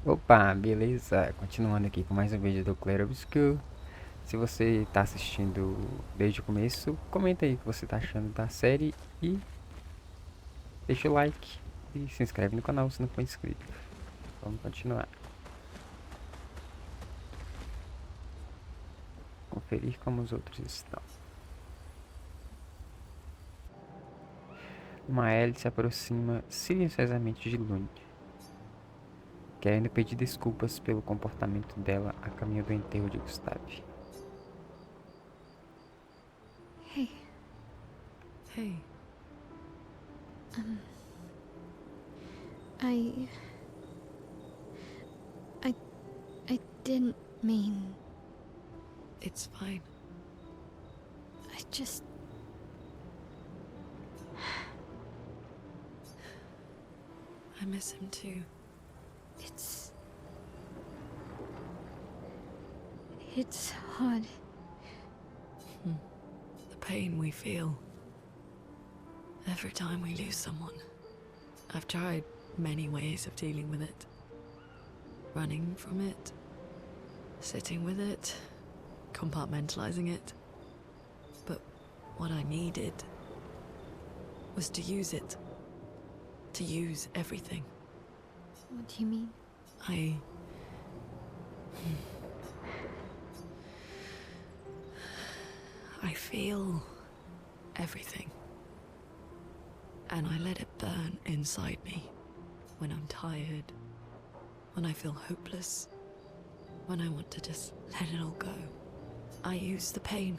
Opa, beleza? Continuando aqui com mais um vídeo do Clair Obscur. Se você está assistindo desde o começo, comenta aí o que você está achando da série e deixa o like e se inscreve no canal se não for inscrito. Vamos continuar. Conferir como os outros estão. Uma hélice se aproxima silenciosamente de Lune, querendo pedir desculpas pelo comportamento dela a caminho do enterro de Gustave. Hey. Hey. I didn't mean... It's fine. I just... I miss him too. It's hard. The pain we feel every time we lose someone. I've tried many ways of dealing with it. Running from it, sitting with it, compartmentalizing it. But what I needed was to use it. To use everything. What do you mean? I feel everything. And I let it burn inside me. When I'm tired. When I feel hopeless. When I want to just let it all go. I use the pain.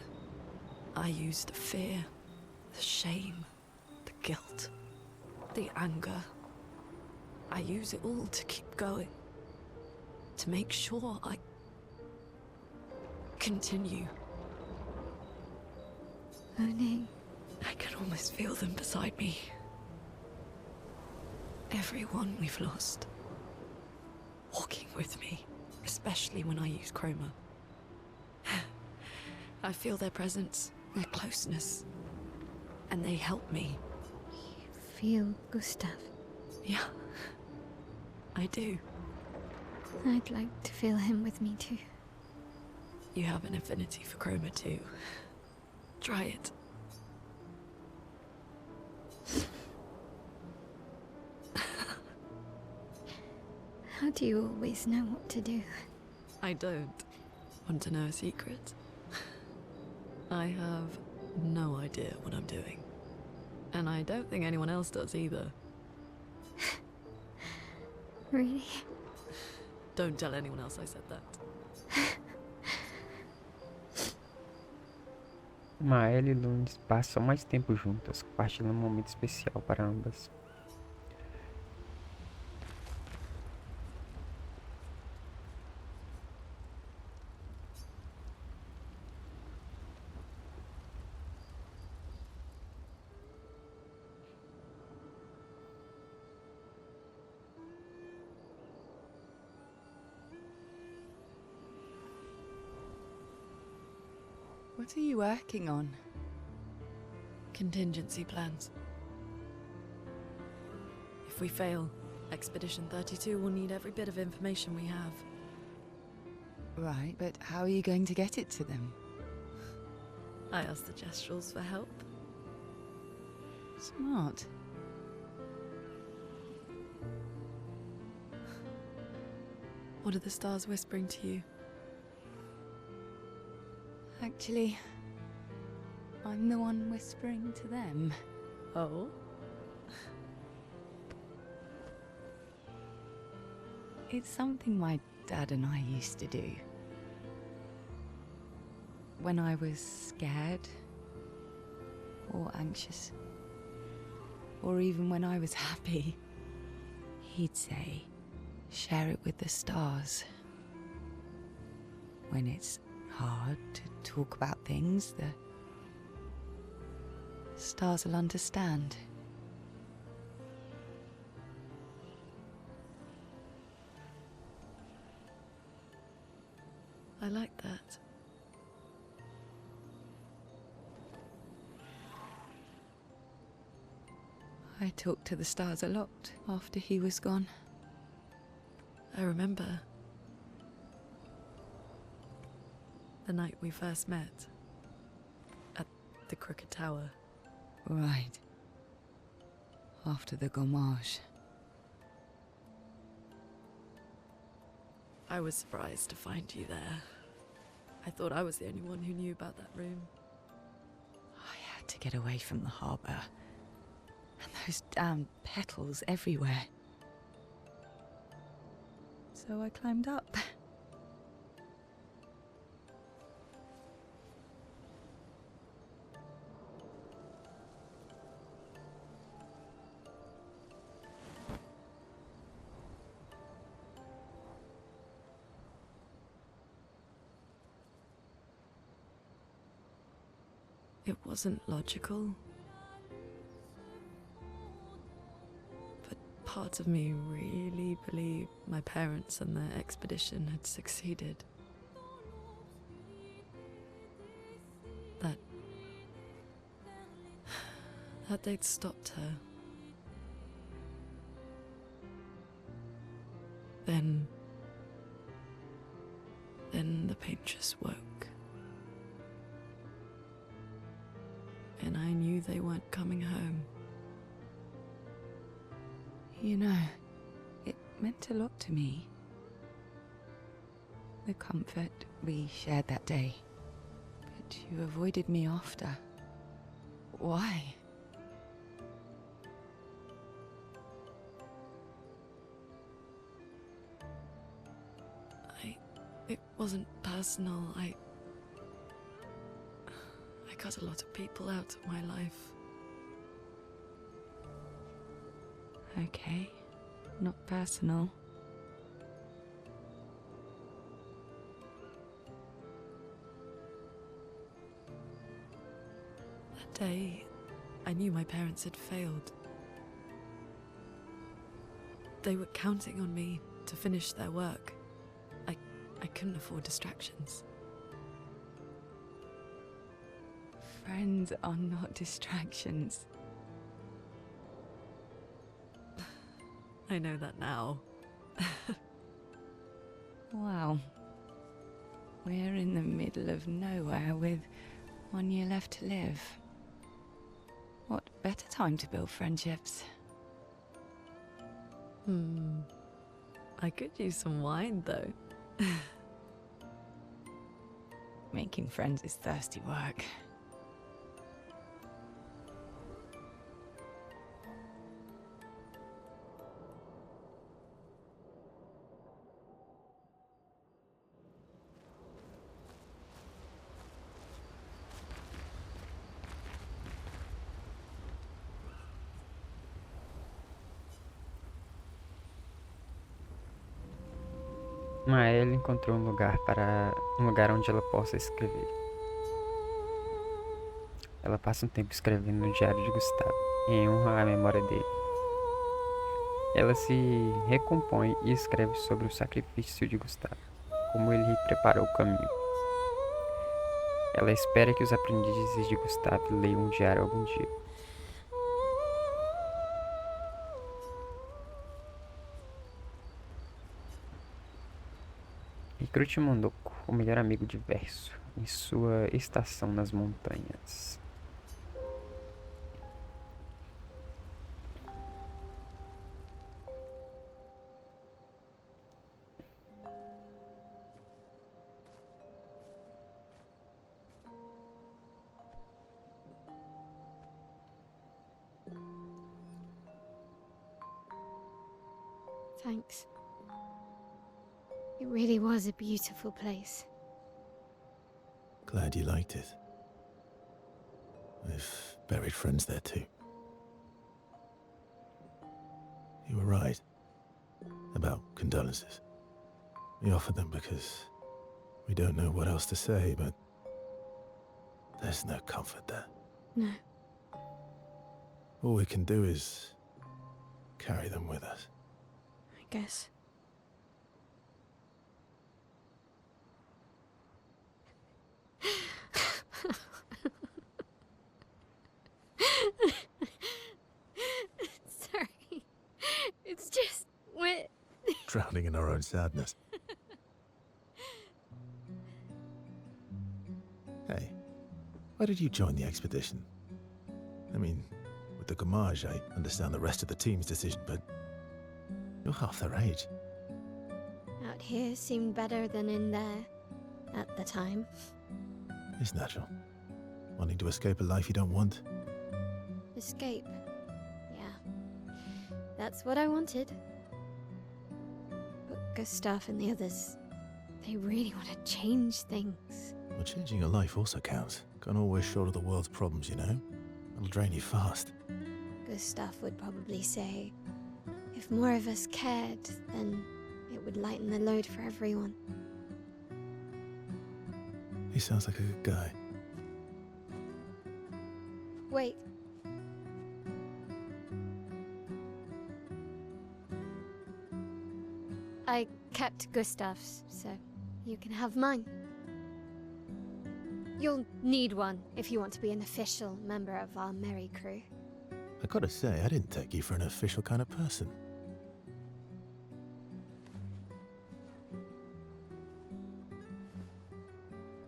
I use the fear. The shame. The guilt. The anger. I use it all to keep going. To make sure I continue. Lune. I can almost feel them beside me. Everyone we've lost. Walking with me. Especially when I use chroma. I feel their presence, their closeness. And they help me. You feel Gustav? Yeah, I do. I'd like to feel him with me too. You have an affinity for chroma too. Try it. How do you always know what to do? I don't. Want to know a secret? I have no idea what I'm doing. And I don't think anyone else does either. Really? Don't tell anyone else I said that. Mael e Lune passam mais tempo juntas, compartilhando um momento especial para ambas. What are you working on? Contingency plans. If we fail, Expedition 32 will need every bit of information we have. Right, but how are you going to get it to them? I asked the Gestrals for help. Smart. What are the stars whispering to you? Actually, I'm the one whispering to them. Oh? It's something my dad and I used to do. When I was scared, or anxious, or even when I was happy, he'd say, share it with the stars. When it's hard to talk about things, the stars will understand. I like that. I talked to the stars a lot after he was gone. I remember the night we first met at the Crooked Tower. Right. After the gommage. I was surprised to find you there. I thought I was the only one who knew about that room. I had to get away from the harbour. And those damn petals everywhere. So I climbed up. It wasn't logical. But parts of me really believed my parents and their expedition had succeeded. That they'd stopped her. Then the pain just woke. And I knew they weren't coming home. You know, it meant a lot to me. The comfort we shared that day. But you avoided me after. Why? It wasn't personal. I cut a lot of people out of my life. Okay, not personal. That day, I knew my parents had failed. They were counting on me to finish their work. I couldn't afford distractions. Friends are not distractions. I know that now. Wow. We're in the middle of nowhere with 1 year left to live. What better time to build friendships? I could use some wine, though. Making friends is thirsty work. Ela encontrou um lugar onde ela possa escrever. Ela passa um tempo escrevendo no diário de Gustavo, em honra à memória dele. Ela se recompõe e escreve sobre o sacrifício de Gustavo, como ele preparou o caminho. Ela espera que os aprendizes de Gustavo leiam o diário algum dia. Recrute Mondoko, o melhor amigo de Verso, em sua estação nas montanhas. Thanks. It really was a beautiful place. Glad you liked it. We've buried friends there too. You were right about condolences. We offered them because we don't know what else to say, but there's no comfort there. No. All we can do is carry them with us. I guess. Sorry. It's just when drowning in our own sadness. Hey, why did you join the expedition? I mean, with the Gamage, I understand the rest of the team's decision, but you're half their age. Out here seemed better than in there at the time. It's natural. Wanting to escape a life you don't want. Escape. Yeah. That's what I wanted. But Gustav and the others, they really want to change things. Well, changing your life also counts. Can't always shoulder the world's problems, you know? It'll drain you fast. Gustav would probably say, if more of us cared, then it would lighten the load for everyone. He sounds like a good guy. Wait. I kept Gustav's, so you can have mine. You'll need one if you want to be an official member of our merry crew. I gotta say, I didn't take you for an official kind of person.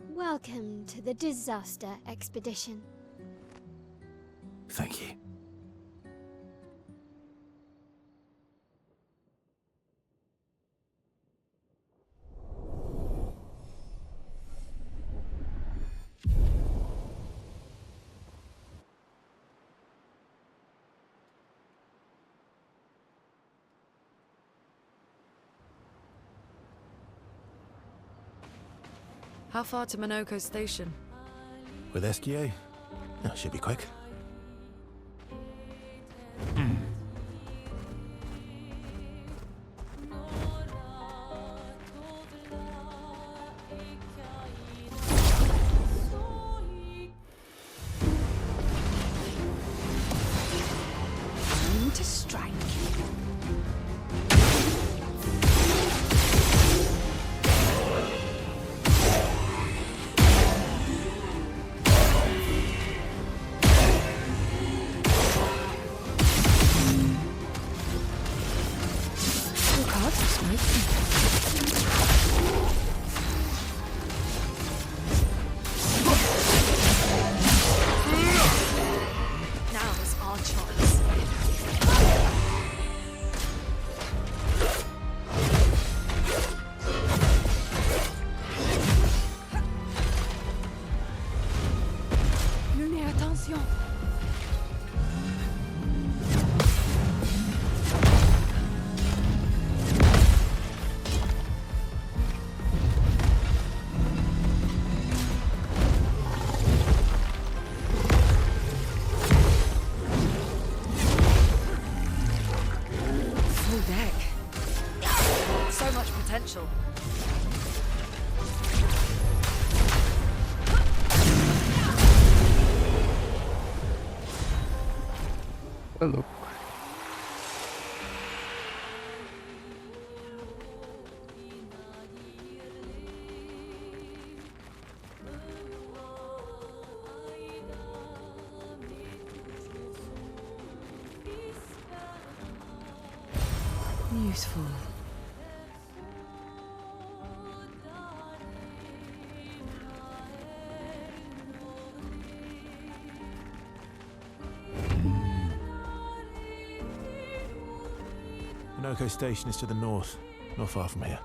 Welcome to the disaster expedition. Thank you. How far to Minoko Station? With SGA? No, should be quick. Time to strike. Now's our chance. Lunez attention. Full deck. So much potential. Ô, louco. Useful. Minoko Station is to the north, not far from here.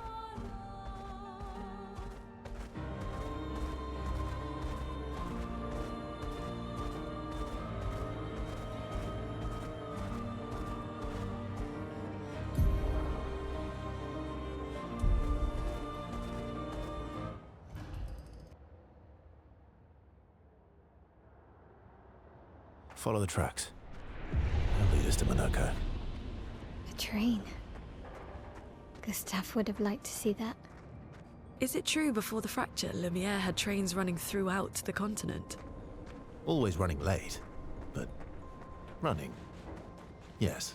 Follow the tracks. They'll lead us to Minoko. A train. Gustav would have liked to see that. Is it true before the fracture, Lumiere had trains running throughout the continent? Always running late, but running. Yes.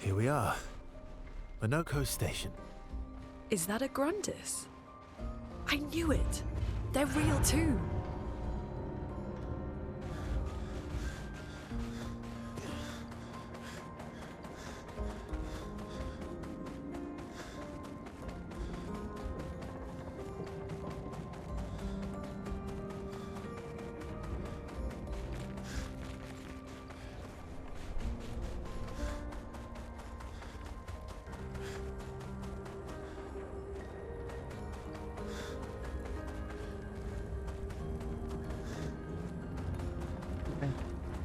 Here we are. Minoko Station. Is that a Grundis? I knew it. They're real too.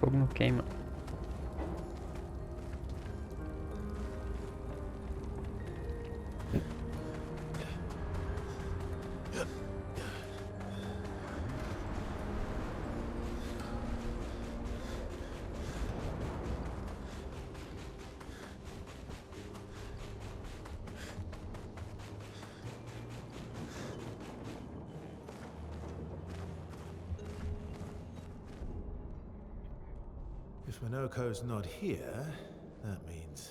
Fogo não queima. If Minoko's not here, that means...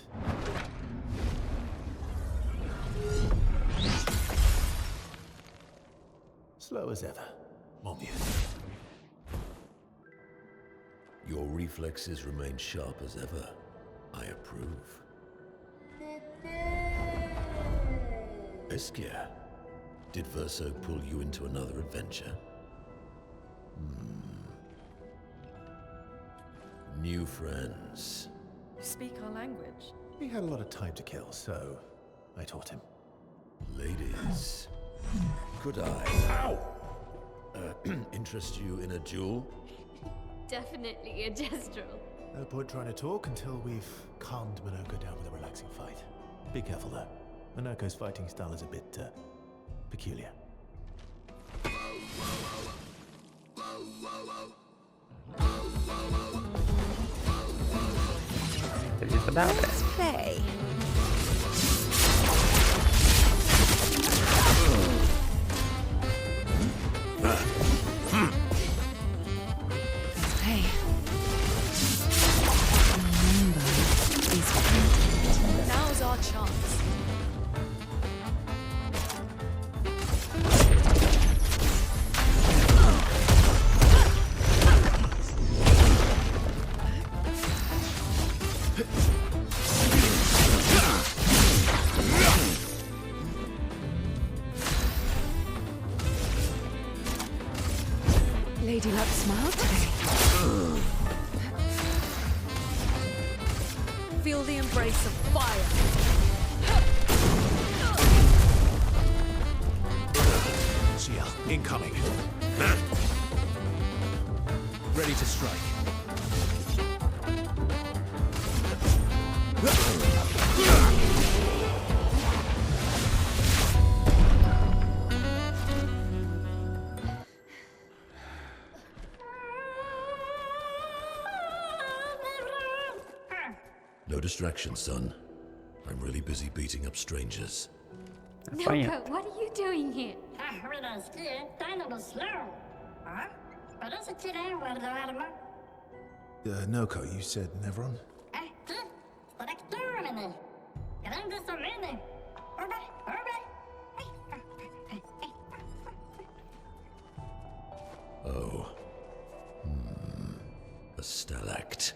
slow as ever, mon vieux. Your reflexes remain sharp as ever. I approve. Obscur, did Verso pull you into another adventure? New friends. You speak our language. He had a lot of time to kill, so I taught him. Ladies, could I interest you in a duel? Definitely a gestural. No point trying to talk until we've calmed Minoko down with a relaxing fight. Be careful though. Minoko's fighting style is a bit peculiar. Beleza, dá. Let's play. Hey. Remember, is printed. Now's our chance. Lady Luck smiled today. Feel the embrace of fire. Seal, incoming. Ready to strike. No distraction, son. I'm really busy beating up strangers. Apanha. Noko, what are you doing here? Noko, you said Nevron? Oh. A stalact.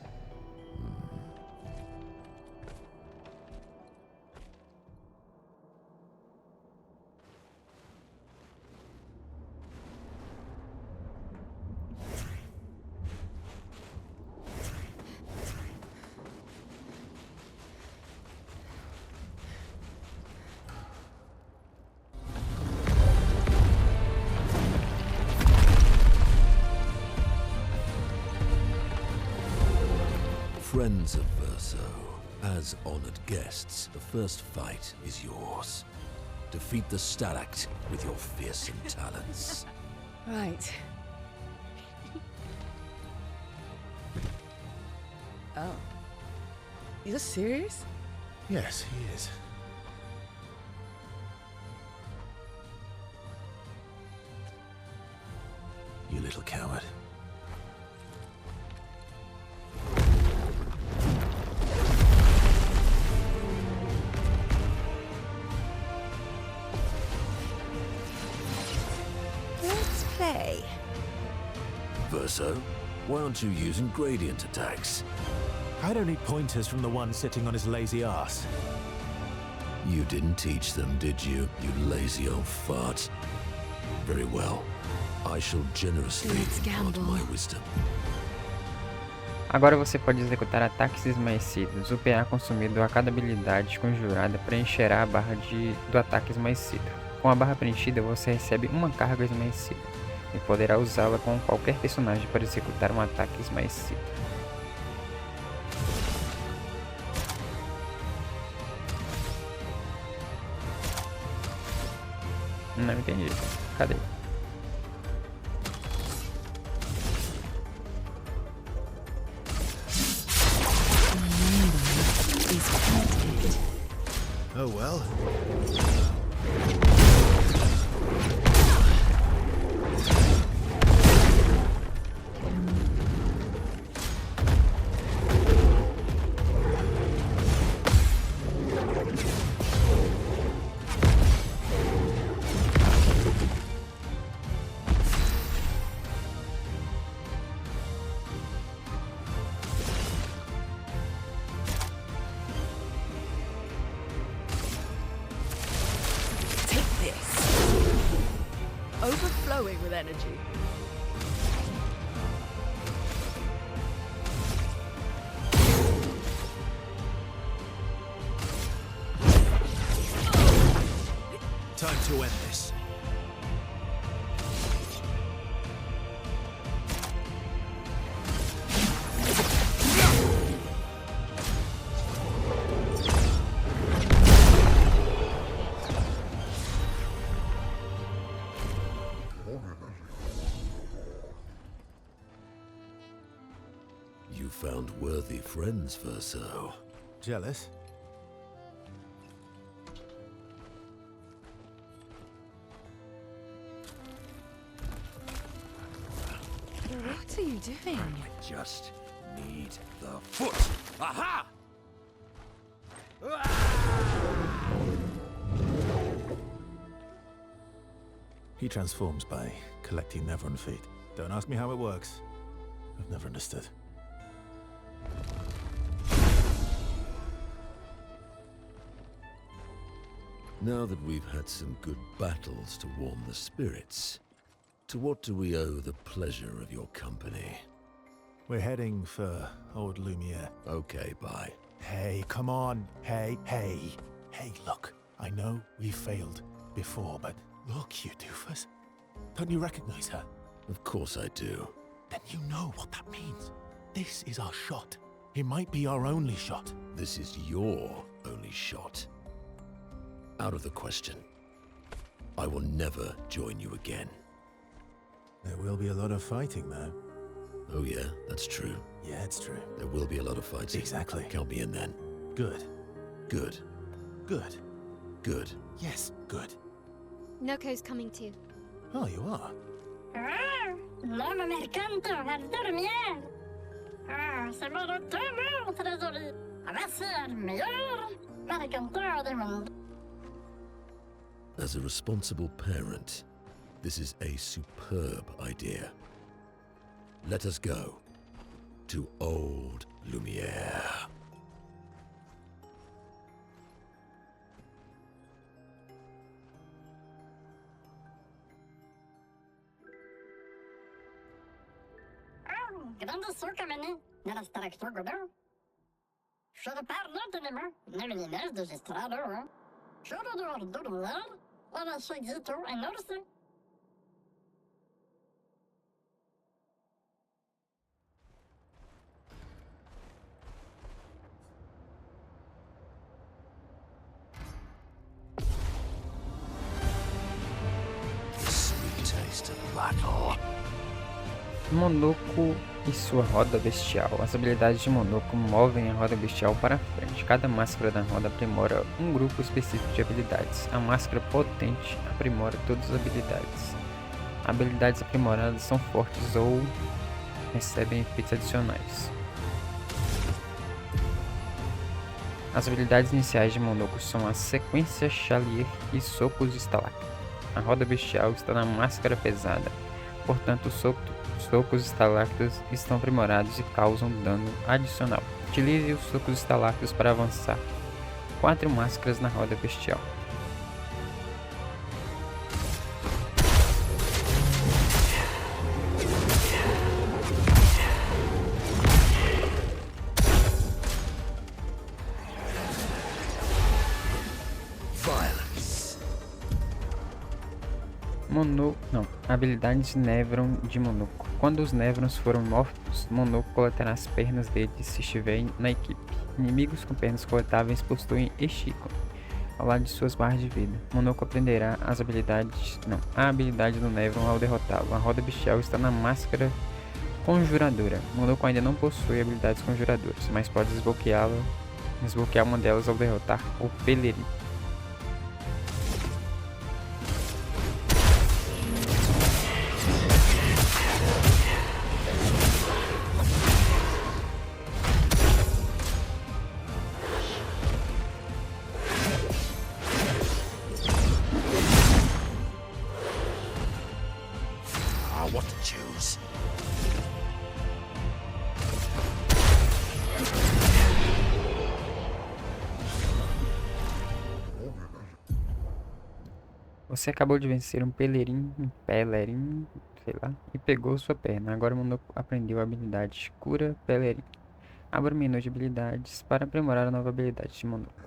Friends of Verso, as honored guests, the first fight is yours. Defeat the Stalact with your fearsome talents. Right. Oh. You're serious? Yes, he is. You little coward. Verso? Why aren't you using gradient attacks? I don't need pointers from the one sitting on his lazy ass. You didn't teach them, did you, you lazy old fart? Very well. I shall generously Let's impart gamble. my wisdom. Agora você pode executar ataques esmaecidos. O PA consumido a cada habilidade conjurada preencherá a barra do ataque esmaecido. Com a barra preenchida, você recebe uma carga esmaecida e poderá usá-la com qualquer personagem para executar um ataque esmaecido. Não entendi. Cadê? Oh well. Overflowing with energy. Time to end this. You found worthy friends, Verso. Jealous? What are you doing? I just need the foot. Aha! He transforms by collecting Nevron feet. Don't ask me how it works. I've never understood. Now that we've had some good battles to warm the spirits, to what do we owe the pleasure of your company? We're heading for old Lumiere. Okay, bye. Hey, come on. Hey. Hey, look. I know we failed before, but look, you doofus. Don't you recognize her? Of course I do. Then you know what that means. This is our shot. It might be our only shot. This is your only shot. Out of the question. I will never join you again. There will be a lot of fighting, though. Oh yeah, that's true. Yeah, it's true. There will be a lot of fighting. Exactly. Count me in then. Good. Good. Good. Good. Yes, good. Noko's coming too. Oh, you are? Nuovo mercanto al dormir. Se vado todo tesori. Avessi il miglior mercanto del mondo. As a responsible parent, this is a superb idea. Let us go to old Lumiere. Grande succa veni nella streccia godo. Sono parlato di me, non mi ne registrato. Sono dormire, ora seguito e norse. The sweet taste of battle. Mondoku e sua roda bestial. As habilidades de Mondoku movem a roda bestial para frente. Cada máscara da roda aprimora um grupo específico de habilidades. A máscara potente aprimora todas as habilidades. Habilidades aprimoradas são fortes ou recebem efeitos adicionais. As habilidades iniciais de Mondoku são a sequência Chalier e sopros de estalactite. A roda bestial está na máscara pesada. Portanto, os socos estalactos estão aprimorados e causam dano adicional. Utilize os socos estalactos para avançar. 4 máscaras na roda bestial. Habilidades Nevron de Monoko. Quando os Nevrons foram mortos, Monoko coletará as pernas deles se estiver na equipe. Inimigos com pernas coletáveis possuem este ícone ao lado de suas barras de vida. Monoko aprenderá a habilidade do Nevron ao derrotá-lo. A roda bestial está na máscara conjuradora. Monoko ainda não possui habilidades conjuradoras, mas pode desbloquear uma delas ao derrotar o Pelerim. What to choose? Você acabou de vencer um Pelerim, sei lá, e pegou sua perna. Agora Monoko aprendeu a habilidade Cura Pelerim. Abra o menu de habilidades para aprimorar a nova habilidade de Monoko.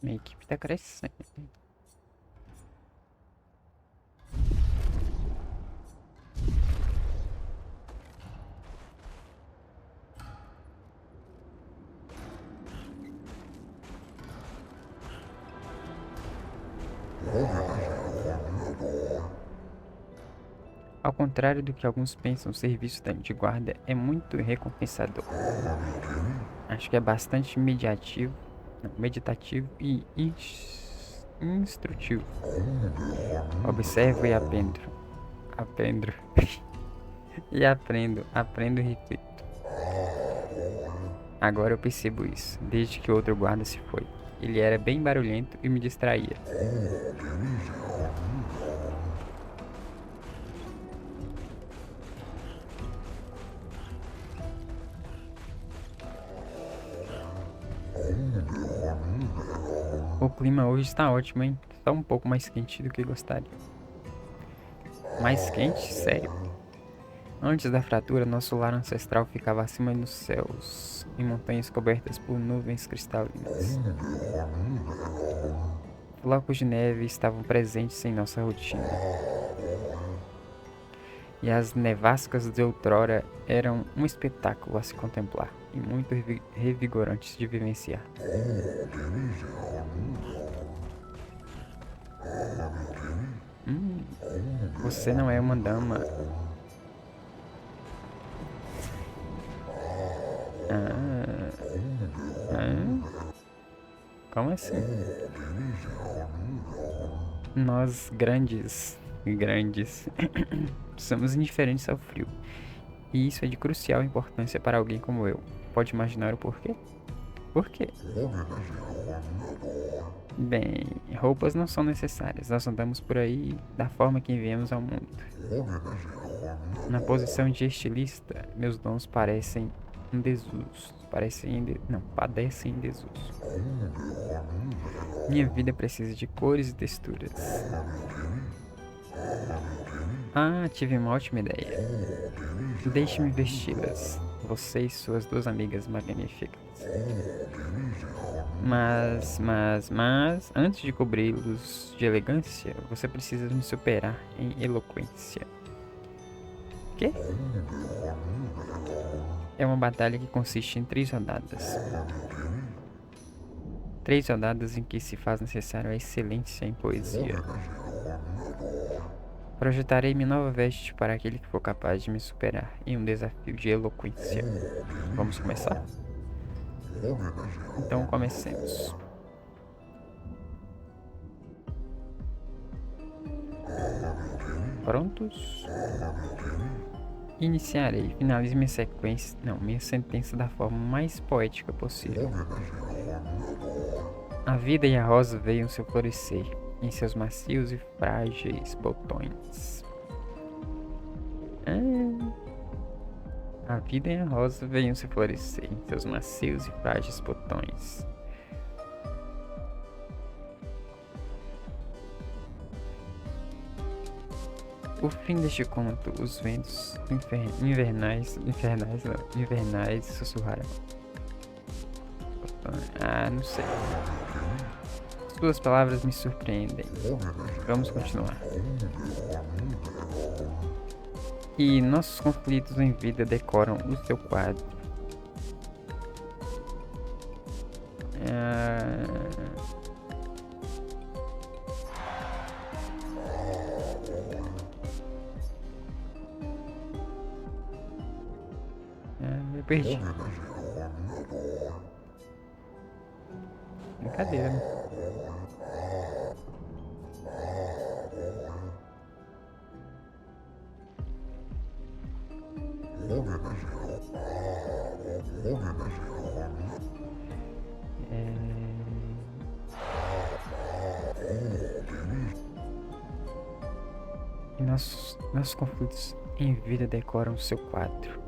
Minha equipe tá crescendo. Ao contrário do que alguns pensam, o serviço de guarda é muito recompensador. Acho que é bastante meditativo e instrutivo. Observo e aprendo. E aprendo e repito. Agora eu percebo isso, desde que o outro guarda se foi. Ele era bem barulhento e me distraía. O clima hoje está ótimo, hein? Só um pouco mais quente do que gostaria. Mais quente? Sério? Antes da fratura, nosso lar ancestral ficava acima dos céus, em montanhas cobertas por nuvens cristalinas. Flocos de neve estavam presentes em nossa rotina. E as nevascas de outrora eram um espetáculo a se contemplar e muito revigorantes de vivenciar. Você não é uma dama. Como assim? Nós grandes somos indiferentes ao frio. E isso é de crucial importância para alguém como eu. Pode imaginar o porquê? Por quê? Bem, roupas não são necessárias. Nós andamos por aí da forma que viemos ao mundo. Na posição de estilista, meus dons parecem um desuso. Padecem em desuso. Minha vida precisa de cores e texturas. Ah, tive uma ótima ideia. Deixe-me vesti-las. Você e suas duas amigas magníficas. Mas, antes de cobri-los de elegância, você precisa me superar em eloquência. Quê? É uma batalha que consiste em 3 rodadas. 3 rodadas em que se faz necessário a excelência em poesia. Projetarei minha nova veste para aquele que for capaz de me superar em um desafio de eloquência. Vamos começar? Então comecemos. Prontos? Iniciarei. Finalize minha sentença da forma mais poética possível. A vida e a rosa veiam se florescer em seus macios e frágeis botões. A vida e a rosa veiam se florescer em seus macios e frágeis botões. O fim deste conto, os ventos invernais sussurraram. Ah, não sei. Suas palavras me surpreendem. Vamos continuar. E nossos conflitos em vida decoram o seu quadro. Eu perdi. Brincadeira, né? E nossos conflitos em vida decoram o seu quadro.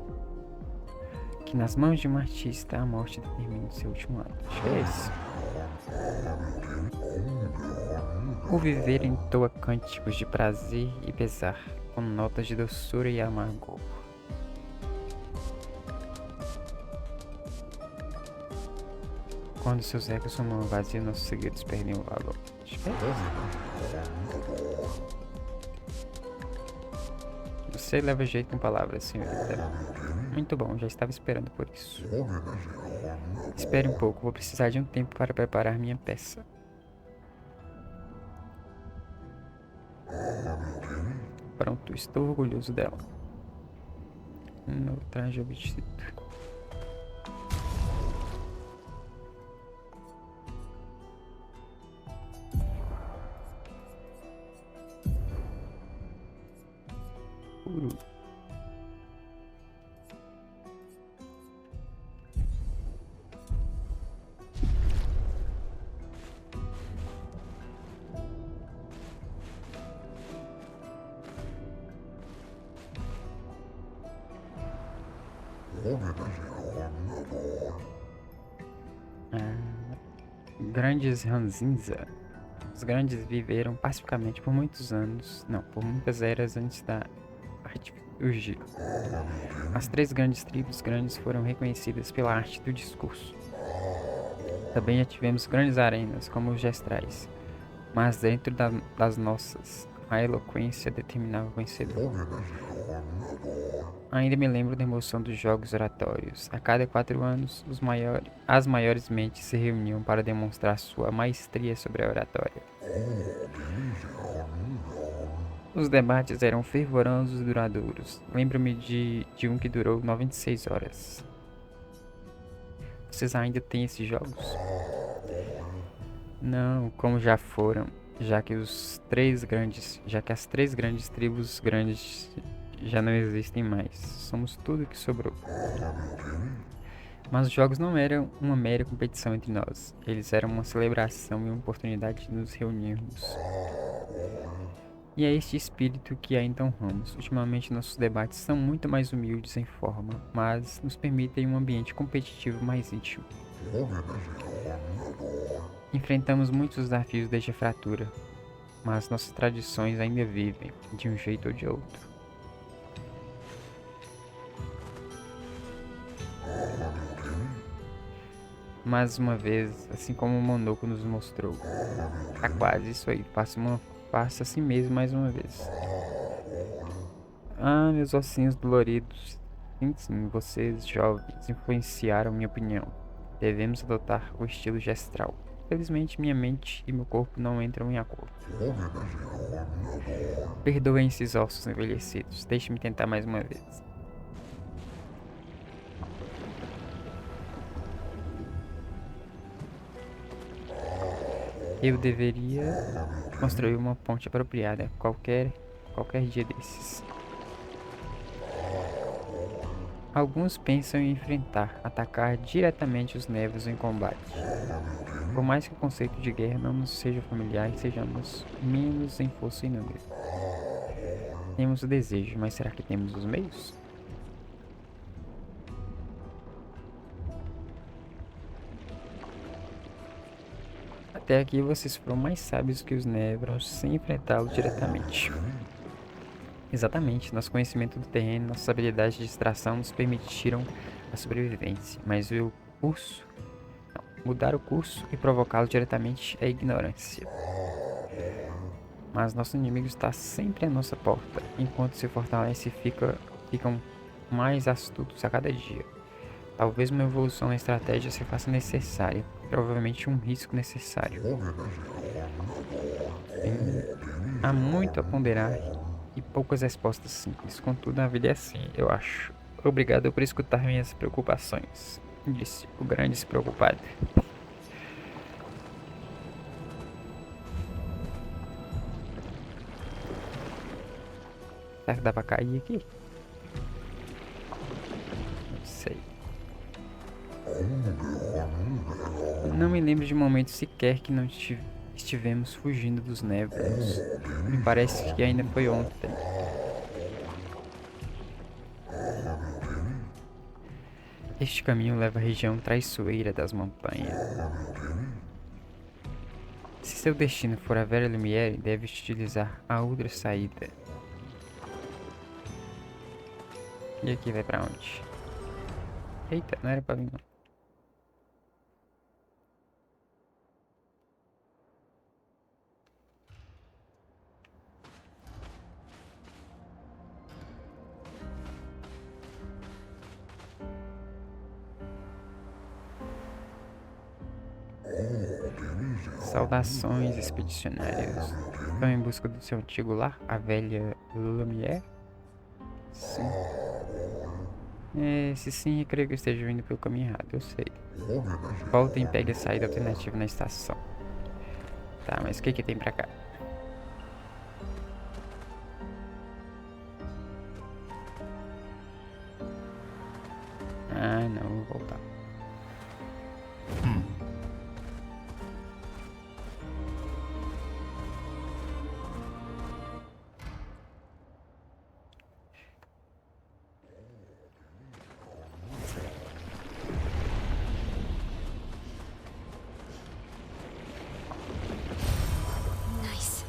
Que nas mãos de um artista a morte determine o seu último ato. Acho que é esse. O viver entoa cânticos de prazer e pesar, com notas de doçura e amargor. Quando seus ecos somam vazio, nossos segredos perdem o valor. Acho que é esse. Você leva jeito com palavras, senhorita. Muito bom, já estava esperando por isso. Espere um pouco, vou precisar de um tempo para preparar minha peça. Pronto, estou orgulhoso dela. No traje obtido. Puro. Grandes ranzinza. Os grandes viveram pacificamente por muitos anos, por muitas eras antes da artifurgia. As 3 grandes tribos grandes foram reconhecidas pela arte do discurso. Também já tivemos grandes arenas, como os gestrais, mas dentro das nossas, a eloquência determinava o vencedor. Ainda me lembro da emoção dos jogos oratórios. A cada 4 anos, as maiores mentes se reuniam para demonstrar sua maestria sobre a oratória. Os debates eram fervorosos e duradouros. Lembro-me de um que durou 96 horas. Vocês ainda têm esses jogos? Não, como já foram, já que as 3 grandes tribos grandes já não existem mais. Somos tudo que sobrou. Mas os jogos não eram uma mera competição entre nós. Eles eram uma celebração e uma oportunidade de nos reunirmos. E é este espírito que ainda honramos. Ultimamente nossos debates são muito mais humildes em forma, mas nos permitem um ambiente competitivo mais íntimo. Enfrentamos muitos desafios desde a fratura, mas nossas tradições ainda vivem, de um jeito ou de outro. Mais uma vez, assim como o Monoko nos mostrou. Tá quase isso aí, faça assim mesmo mais uma vez. Ah, meus ossinhos doloridos. Sim, sim, vocês, jovens, influenciaram minha opinião. Devemos adotar o estilo gestral. Felizmente, minha mente e meu corpo não entram em acordo. Perdoem esses ossos envelhecidos. Deixe-me tentar mais uma vez. Eu deveria construir uma ponte apropriada qualquer dia desses. Alguns pensam em atacar diretamente os Nevos em combate. Por mais que o conceito de guerra não nos seja familiar e sejamos menos em força e número. Temos o desejo, mas será que temos os meios? Até aqui vocês foram mais sábios que os Nevros sem enfrentá-lo diretamente. Exatamente, nosso conhecimento do terreno, nossas habilidades de distração nos permitiram a sobrevivência, mas mudar o curso e provocá-lo diretamente é ignorância. Mas nosso inimigo está sempre à nossa porta, enquanto se fortalece e ficam mais astutos a cada dia. Talvez uma evolução na estratégia se faça necessária, provavelmente um risco necessário. Há muito a ponderar e poucas respostas simples, contudo a vida é assim, eu acho. Obrigado por escutar minhas preocupações, disse o grande despreocupado. Será que dá pra cair aqui? Não sei. Não me lembro de momento sequer que não estivemos fugindo dos Nevros. Me parece que ainda foi ontem. Este caminho leva à região traiçoeira das montanhas. Se seu destino for a Vera Lumiere, deve utilizar a outra saída. E aqui vai pra onde? Eita, não era pra vir não. Saudações, expedicionários. Estão em busca do seu antigo lar, a velha Lumiere? Sim. Se sim, eu creio que eu esteja indo pelo caminho errado, eu sei. Voltem e pegue a saída alternativa na estação. Tá, mas o que tem pra cá? Ah, não, vou voltar. Nice.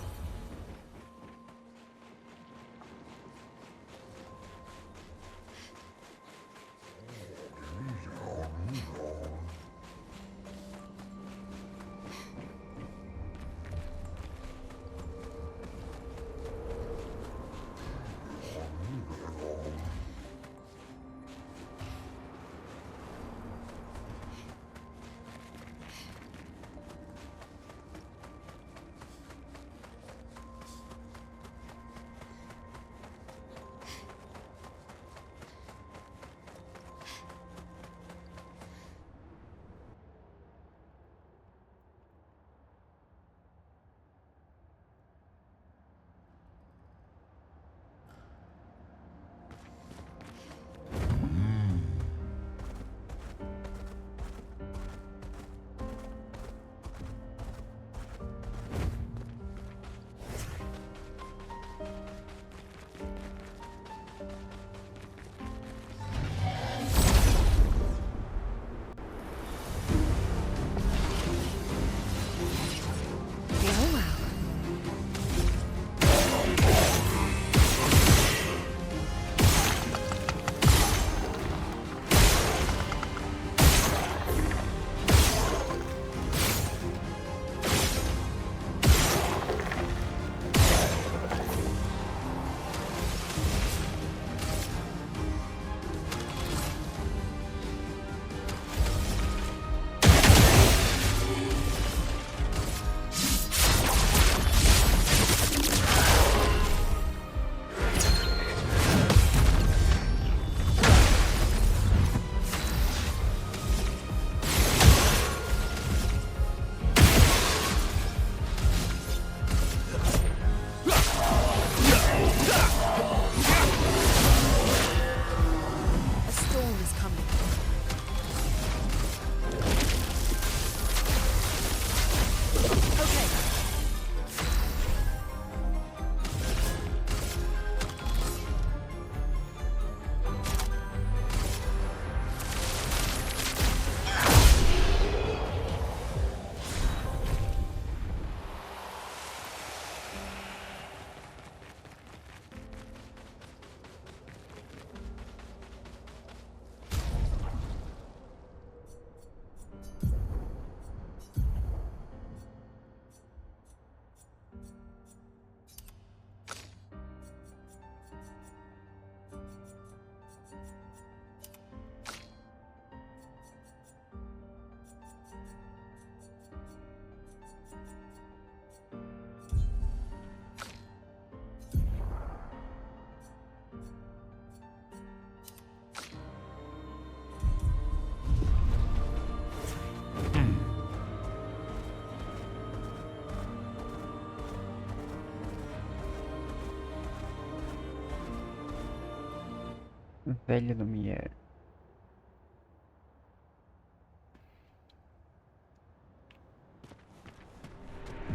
Velho Lumière.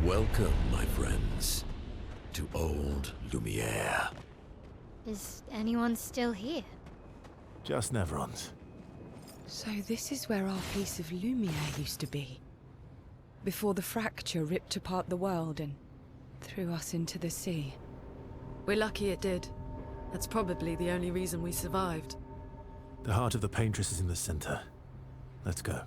Welcome, my friends, to old Lumière. Is anyone still here? Just Nevrons. So this is where our piece of Lumière used to be. Before the fracture ripped apart the world and threw us into the sea. We're lucky it did. That's probably the only reason we survived. The heart of the paintress is in the center. Let's go.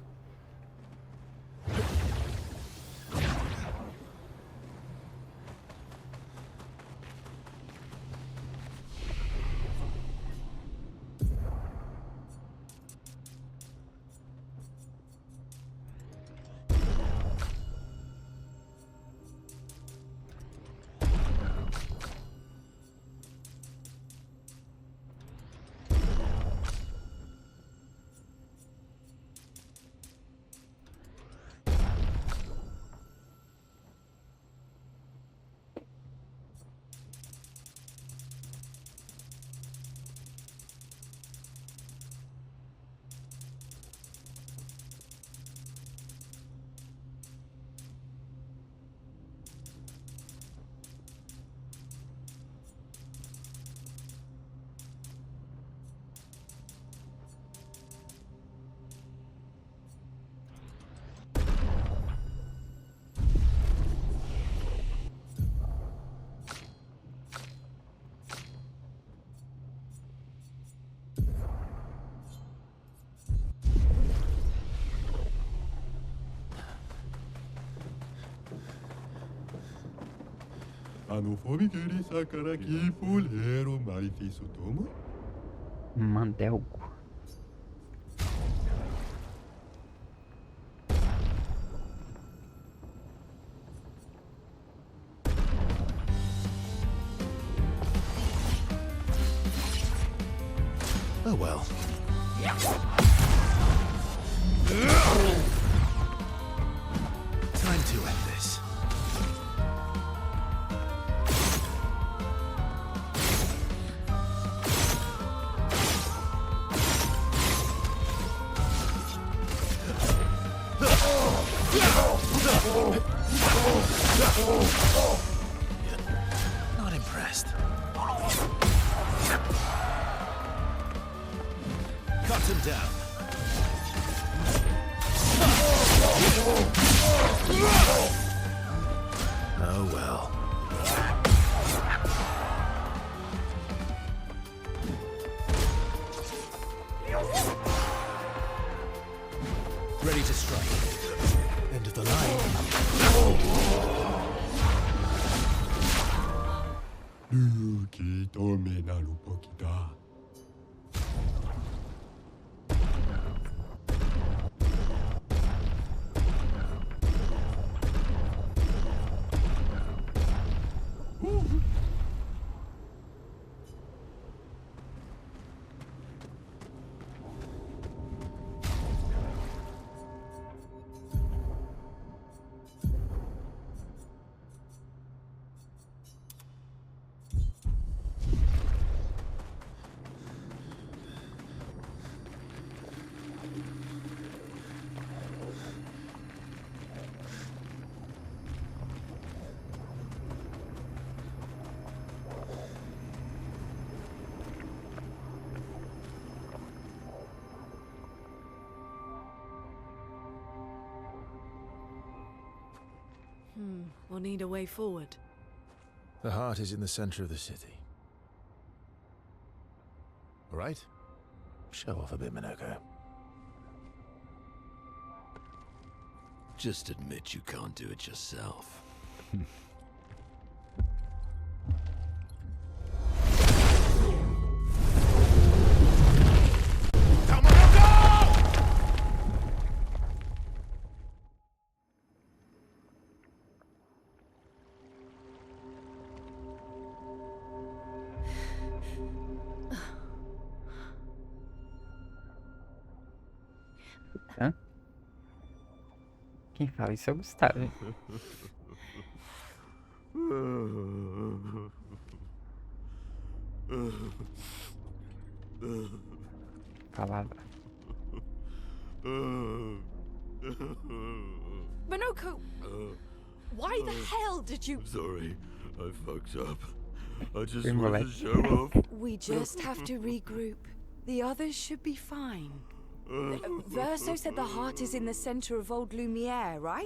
Mandelgo. Oh well. Time to end this. Not impressed. Cut him down. Oh well. Ready to strike. End of the line. We'll need a way forward. The heart is in the center of the city. All right? Show off a bit, Minoko. Just admit you can't do it yourself. Hã? Quem fala isso é o Gustavo. Falada. Minoko! Why the hell did you... Sorry, I fucked up. I just Bem wanted to moleque. show off. We just have to regroup. The others should be fine. Verso said the heart is in the center of old Lumiere, right?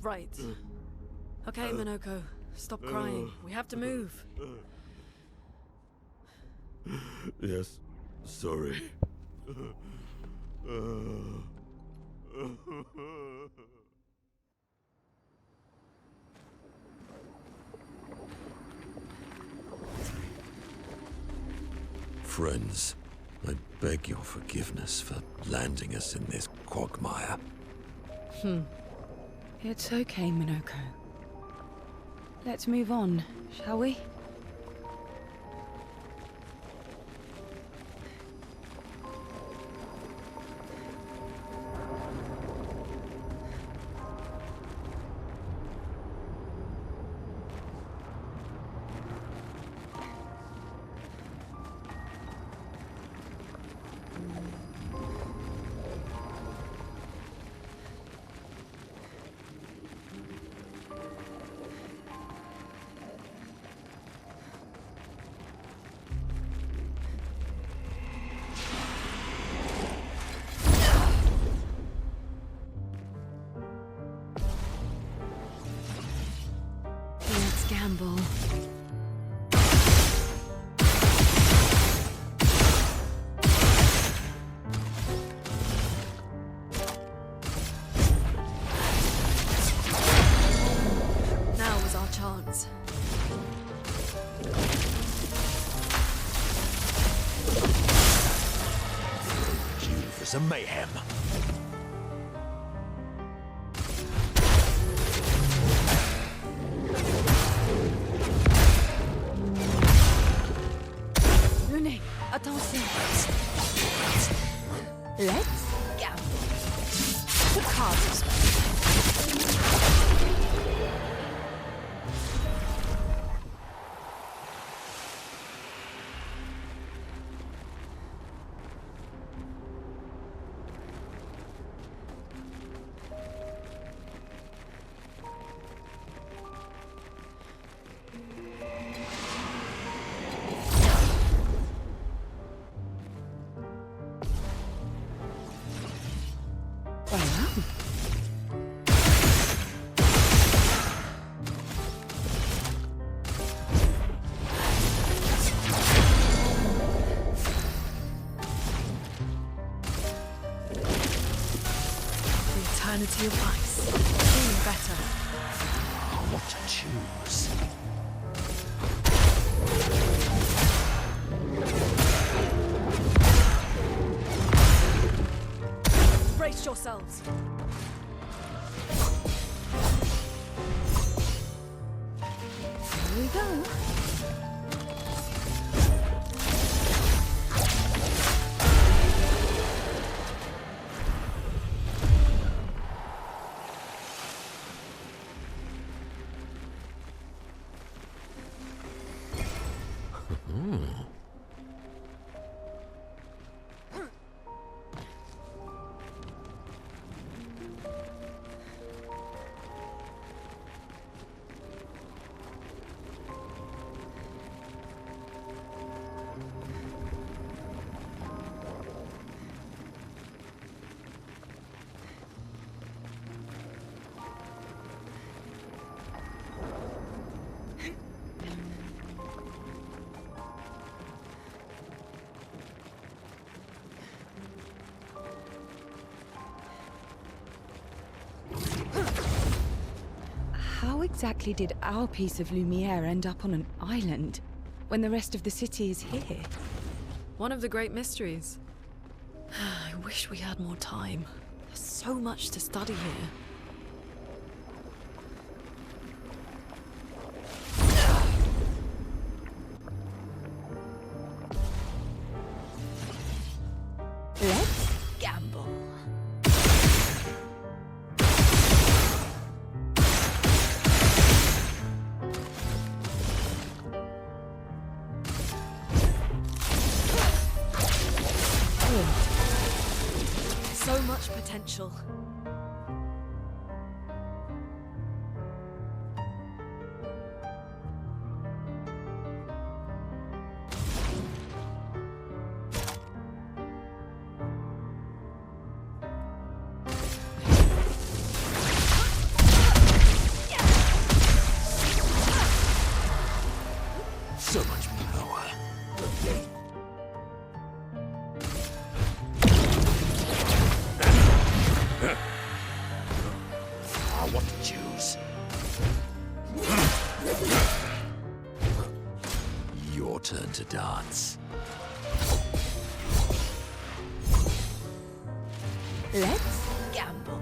Right. Okay, Minoko. Stop crying. We have to move. Yes, sorry. Friends, I beg your forgiveness for landing us in this quagmire. It's okay, Minoko. Let's move on, shall we? Let's gamble. Now was our chance. Due for some mayhem. Lune, attention. Let's gamble. The cards are spread. Well, The eternity of ice. Feeling better. What to choose? Brace yourselves. here we go. How exactly did our piece of Lumiere end up on an island when the rest of the city is here? One of the great mysteries. I wish we had more time. There's so much to study here. Let's gamble. much potential. So much power. What to choose? Your turn to dance. Let's gamble.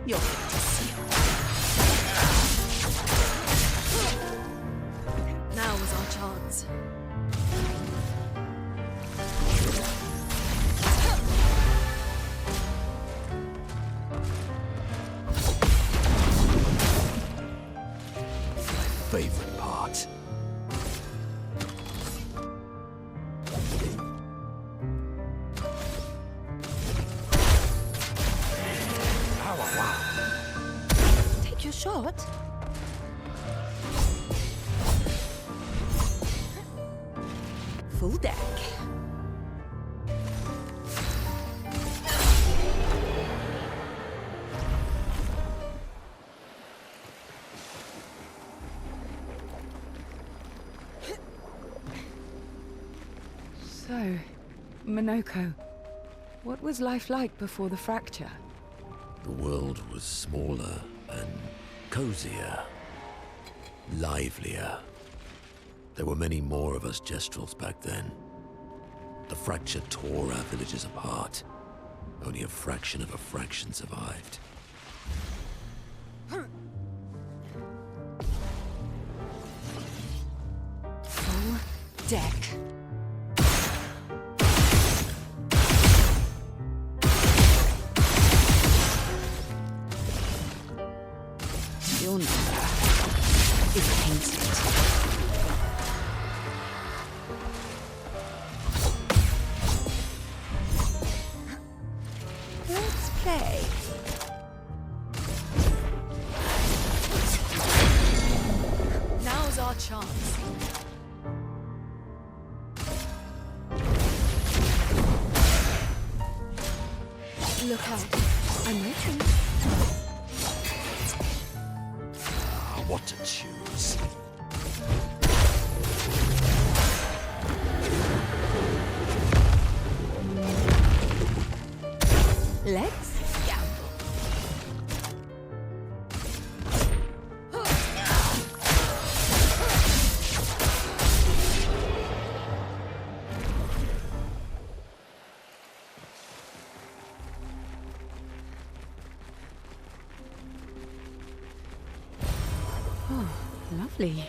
You're fit to seal. Now was our chance. Favorite part. Take your shot. Full deck. So, Minoko, what was life like before the fracture? The world was smaller and cozier, livelier. There were many more of us Gestrels back then. The fracture tore our villages apart. Only a fraction of a fraction survived. Full deck. Your number is painted. Let's play. Now's our chance. Look out. I'm waiting. What to choose? Let's gamble. Oh, lovely.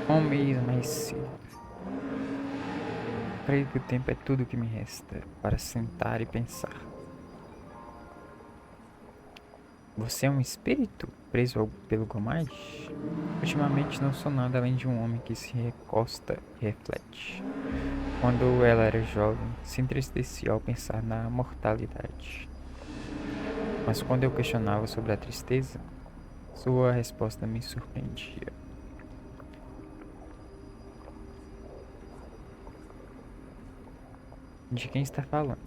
Um mês mais cedo. Creio que o tempo é tudo o que me resta para sentar e pensar. Você é um espírito preso pelo Gomage? Ultimamente não sou nada além de um homem que se recosta e reflete. Quando ela era jovem, se entristecia ao pensar na mortalidade. Mas quando eu questionava sobre a tristeza, sua resposta me surpreendia. De quem está falando?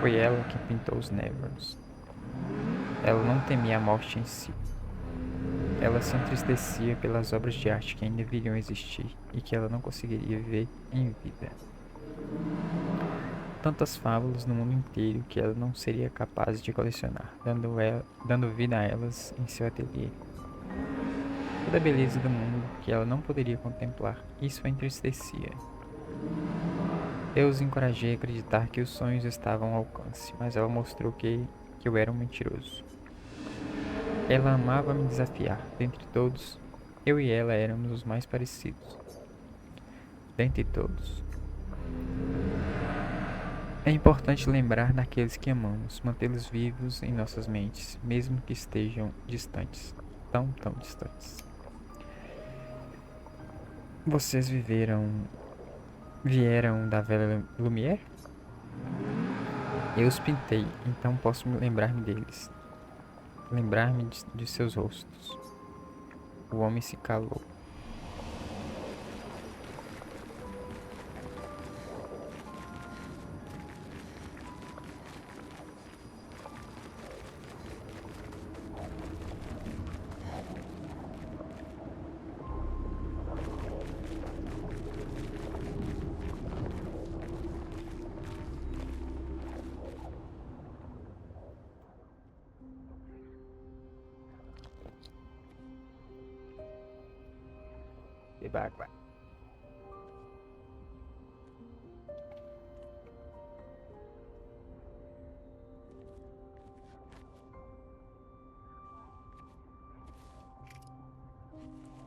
Foi ela que pintou os Nevers. Ela não temia a morte em si. Ela se entristecia pelas obras de arte que ainda viriam existir e que ela não conseguiria ver em vida. Tantas fábulas no mundo inteiro que ela não seria capaz de colecionar, dando vida a elas em seu ateliê. Toda a beleza do mundo que ela não poderia contemplar, isso a entristecia. Eu os encorajei a acreditar que os sonhos estavam ao alcance, mas ela mostrou que que eu era um mentiroso. Ela amava me desafiar. Dentre todos, eu e ela éramos os mais parecidos. Dentre todos. É importante lembrar daqueles que amamos, mantê-los vivos em nossas mentes, mesmo que estejam distantes, tão distantes. Vocês vieram da velha Lumière? Eu os pintei, então posso lembrar-me deles. Lembrar-me de seus rostos. O homem se calou. Debagua.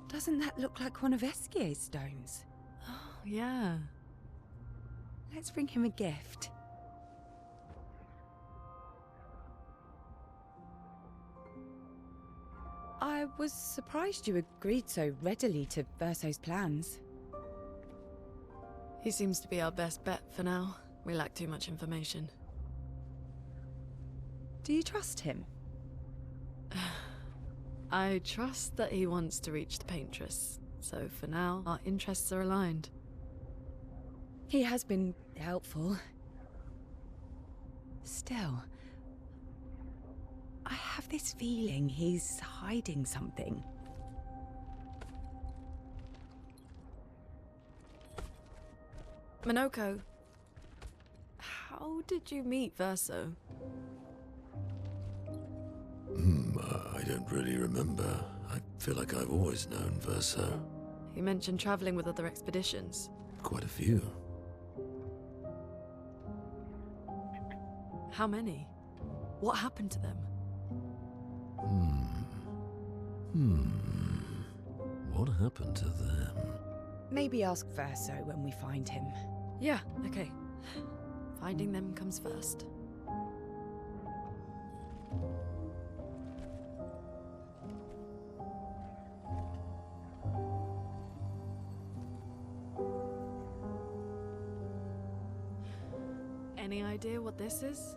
Doesn't that look like one of Esquier's stones? Oh, yeah. Let's bring him a gift. I was surprised you agreed so readily to Verso's plans. He seems to be our best bet for now. We lack too much information. Do you trust him? I trust that he wants to reach the Paintress, so for now, our interests are aligned. He has been helpful. Still, I have this feeling he's hiding something. Minoko, how did you meet Verso? I don't really remember. I feel like I've always known Verso. You mentioned traveling with other expeditions. Quite a few. How many? What happened to them? What happened to them? Maybe ask Verso when we find him. Yeah, okay. Finding them comes first. Any idea what this is?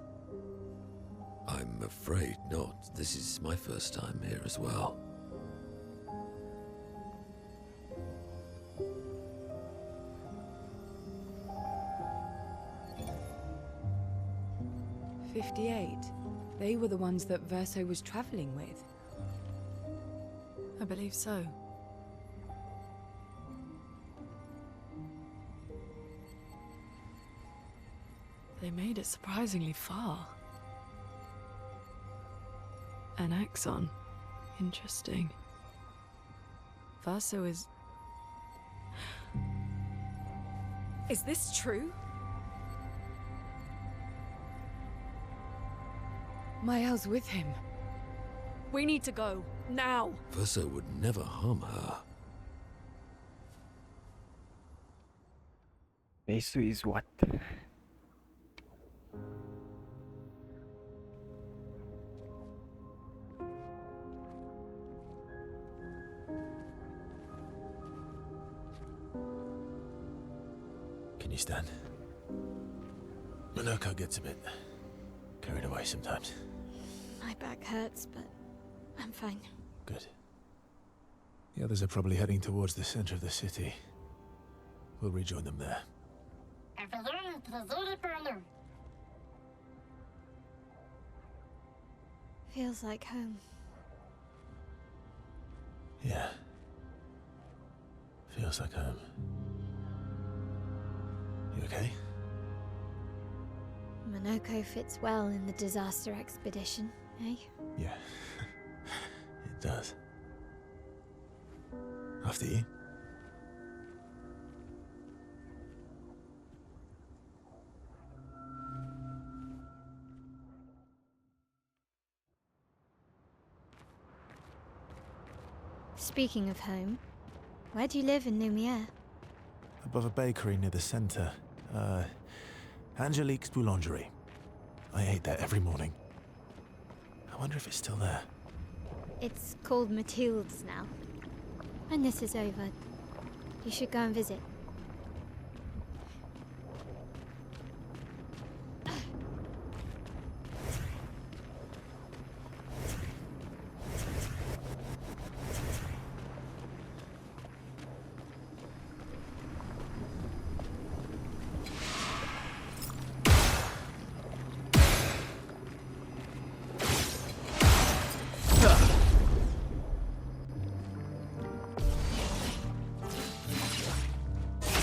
I'm afraid not. This is my first time here as well. They were the ones that Verso was traveling with. I believe so. They made it surprisingly far. An axon. Interesting. Verso is... Is this true? Mael's with him. We need to go. Now! Verso would never harm her. Isso is what? Can you stand? Minoko gets a bit carried away sometimes. My back hurts, but I'm fine. Good. The others are probably heading towards the center of the city. We'll rejoin them there. Feels like home. Yeah. Feels like home. You okay? Minoko fits well in the disaster expedition, eh? Yeah. It does. After you. Speaking of home, where do you live in Lumiere? Above a bakery near the center. Angelique's Boulangerie. I ate there every morning. I wonder if it's still there. It's called Mathilde's now. When this is over, you should go and visit.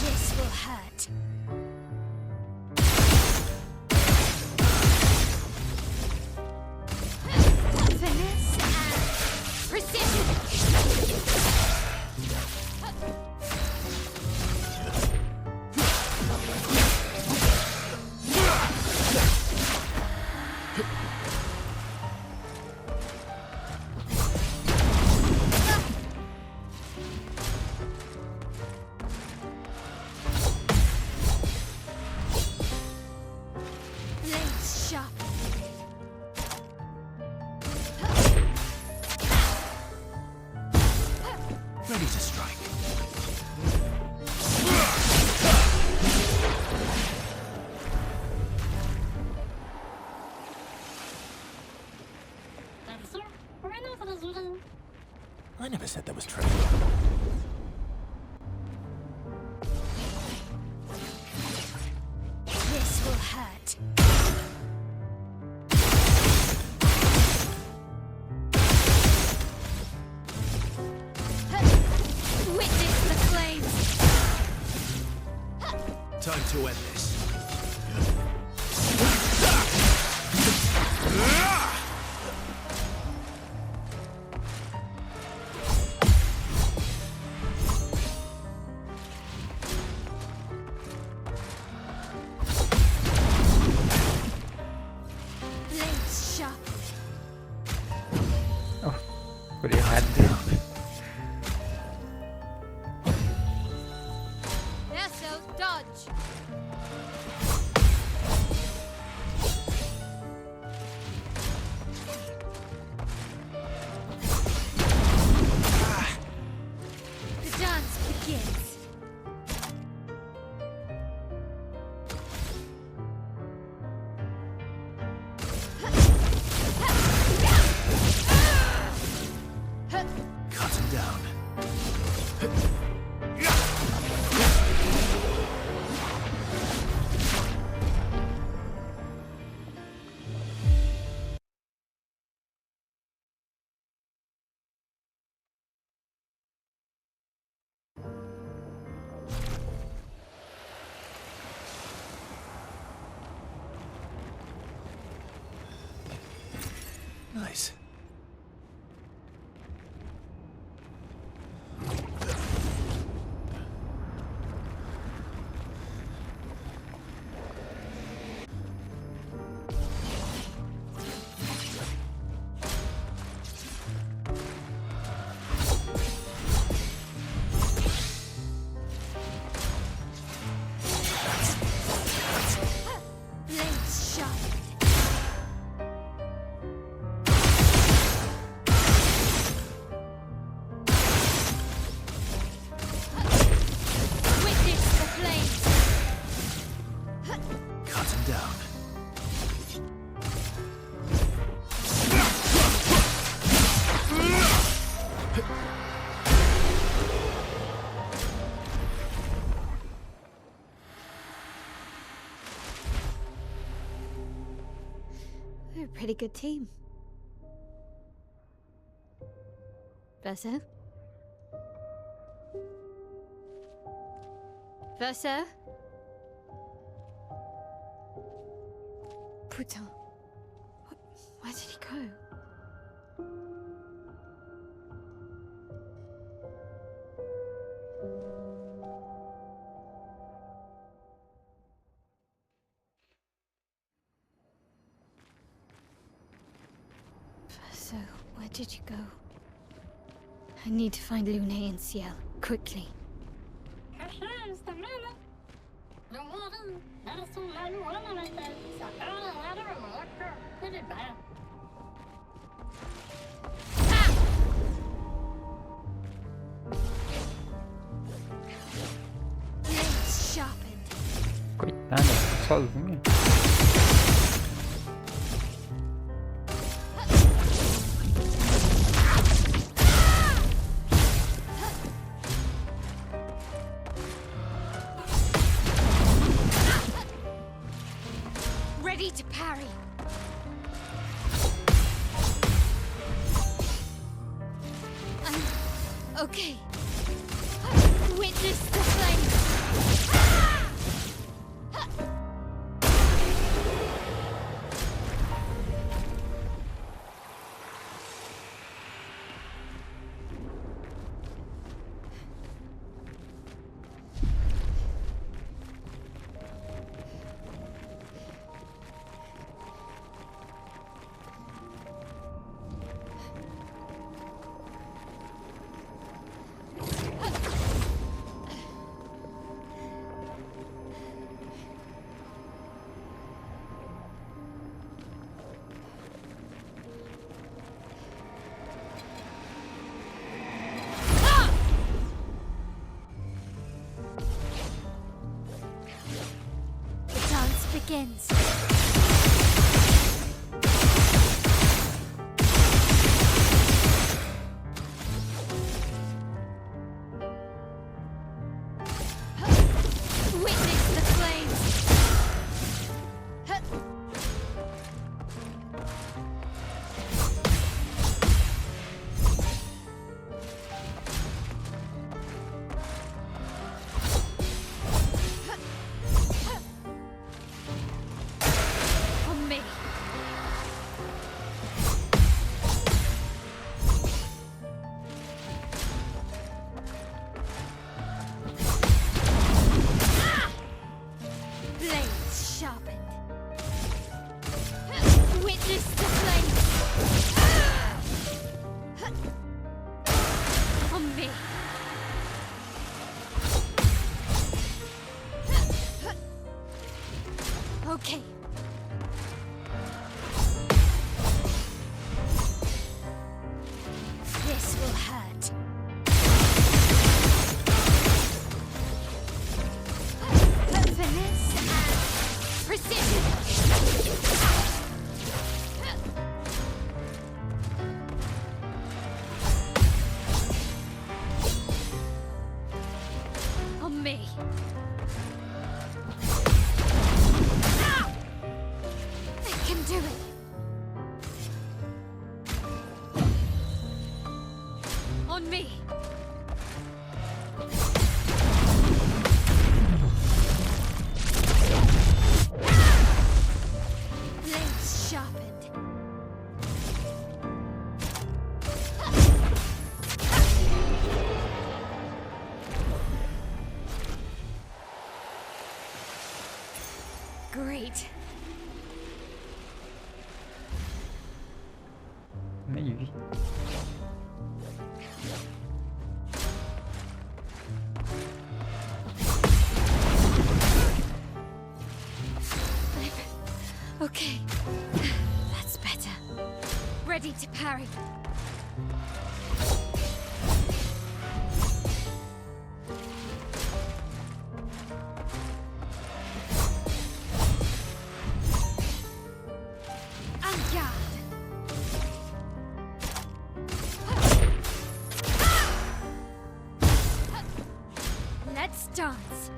This will hurt. Finesse and precision. Blades sharp. Ready to strike. Perso, when is resume? I never said there was trouble. This will hurt. Witness the flames. Time to end this. Blades sharp. Por errado. Nessos dodge. The dance begins. Cut him down. Nice. Blades sharp. Witness the flames. Cut him down. We're a pretty good team. Verso? Verso? Putain. Where did he go? Verso, where did you go? I need to find Lune and Ciel, quickly. Blades sharpened. Coitada, sozinha. Ready to parry. Okay. Witness the flames. Begins. Witness the flames. On me. Blades sharpened. Witness the flames. On me. Okay. This will hurt. Finesse and precision. On me. I can do it. On me. Blades sharpened. Great. Nem vi. Okay. That's better. Ready to parry. Asgard. Let's dance.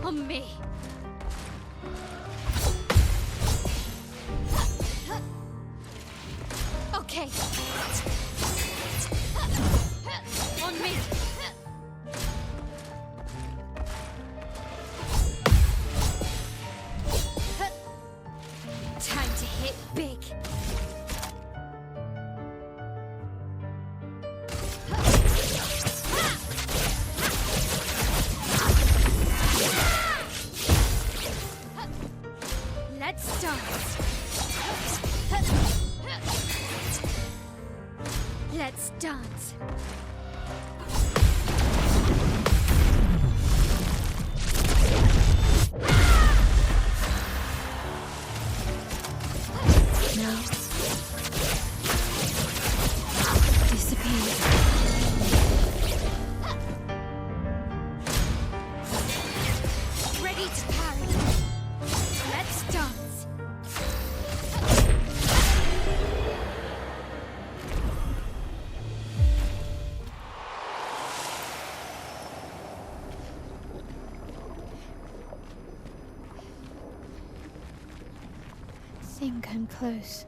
On me. Okay. On me. Time to hit big. Let's dance. Let's dance. Now, disappear. Ready to parry. Let's dance. Think I'm close.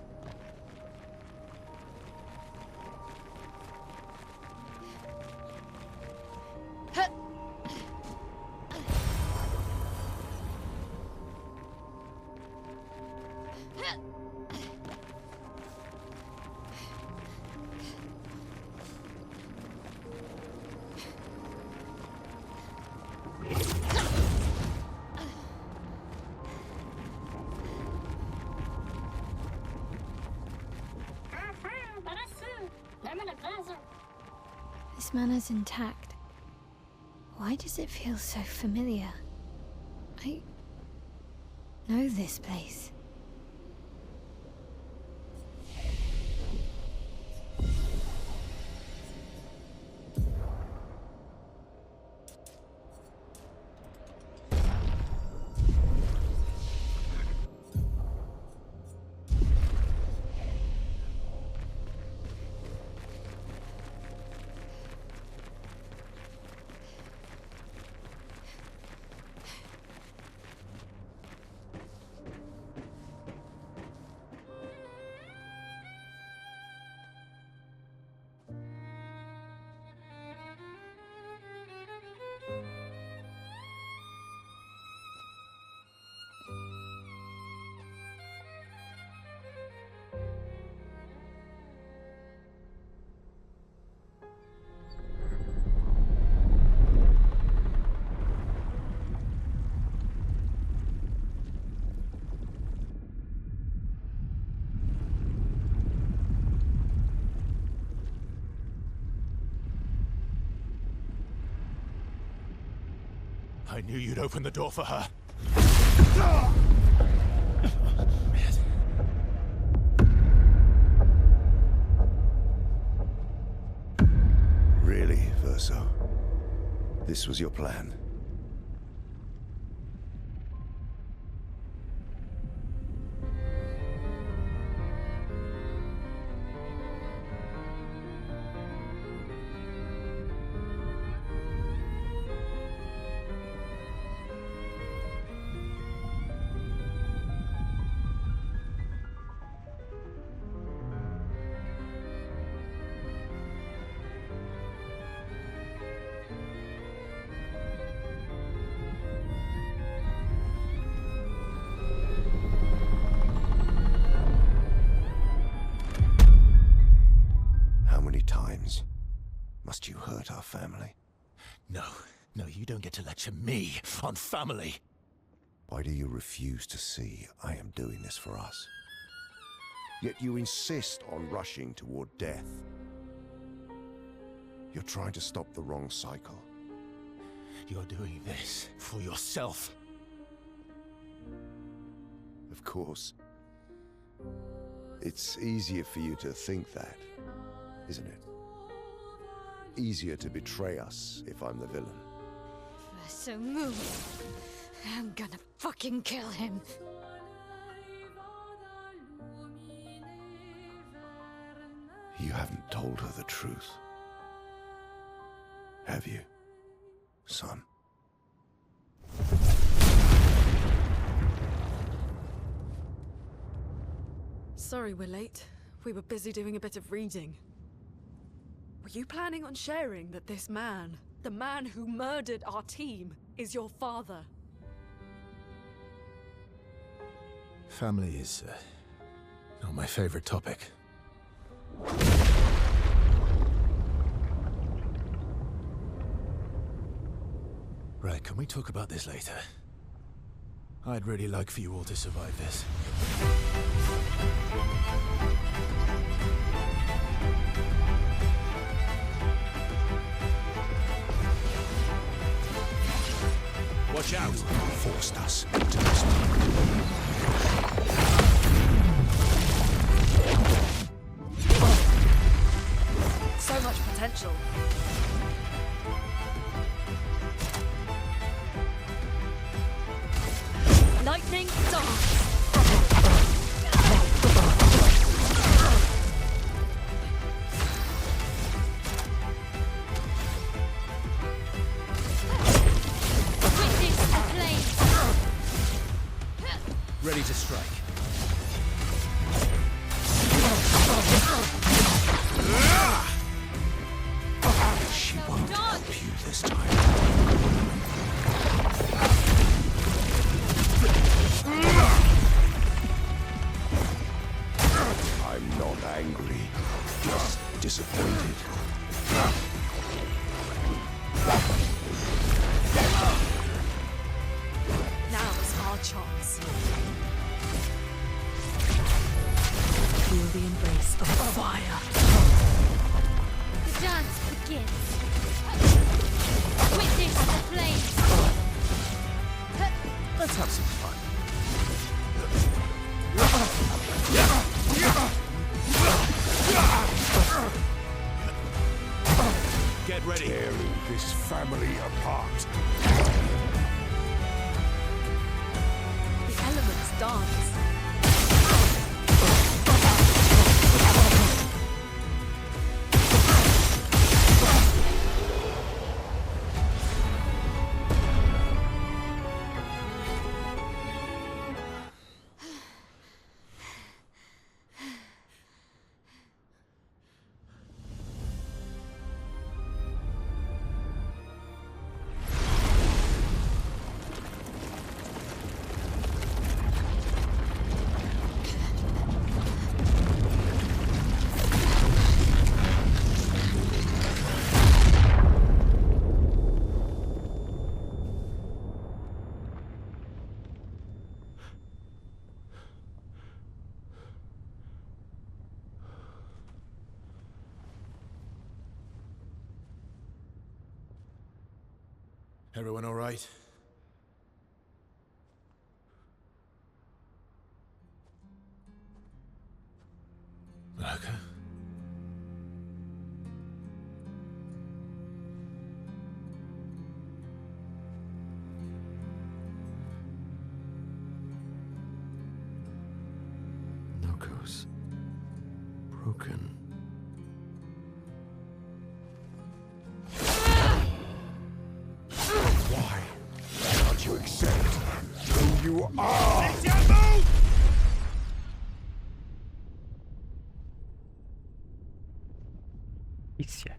This manor's intact. Why does it feel so familiar? I know this place. I knew you'd open the door for her. Really, Verso? This was your plan? Must you hurt our family? No, you don't get to lecture me on family. Why do you refuse to see I am doing this for us? Yet you insist on rushing toward death. You're trying to stop the wrong cycle. You're doing this for yourself. Of course. It's easier for you to think that, isn't it? Easier to betray us if I'm the villain. So move. I'm gonna fucking kill him. You haven't told her the truth. Have you, son? Sorry we're late. We were busy doing a bit of reading. Were you planning on sharing that this man, the man who murdered our team, is your father? Family is not my favorite topic. Right, can we talk about this later? I'd really like for you all to survive this. Watch out! You forced us into this. So much potential. Lightning dance. Witness the flames. Ready to strike. She won't done. help you this time. I'm not angry, just disappointed. Now is our chance. Feel the embrace of fire. The dance begins. Witness the flames. Let's have some fun. Get ready. Tearing this family apart. The elements dance. Everyone all right? Malaka? Noko's broken. Why can't you accept who you are? Isso é.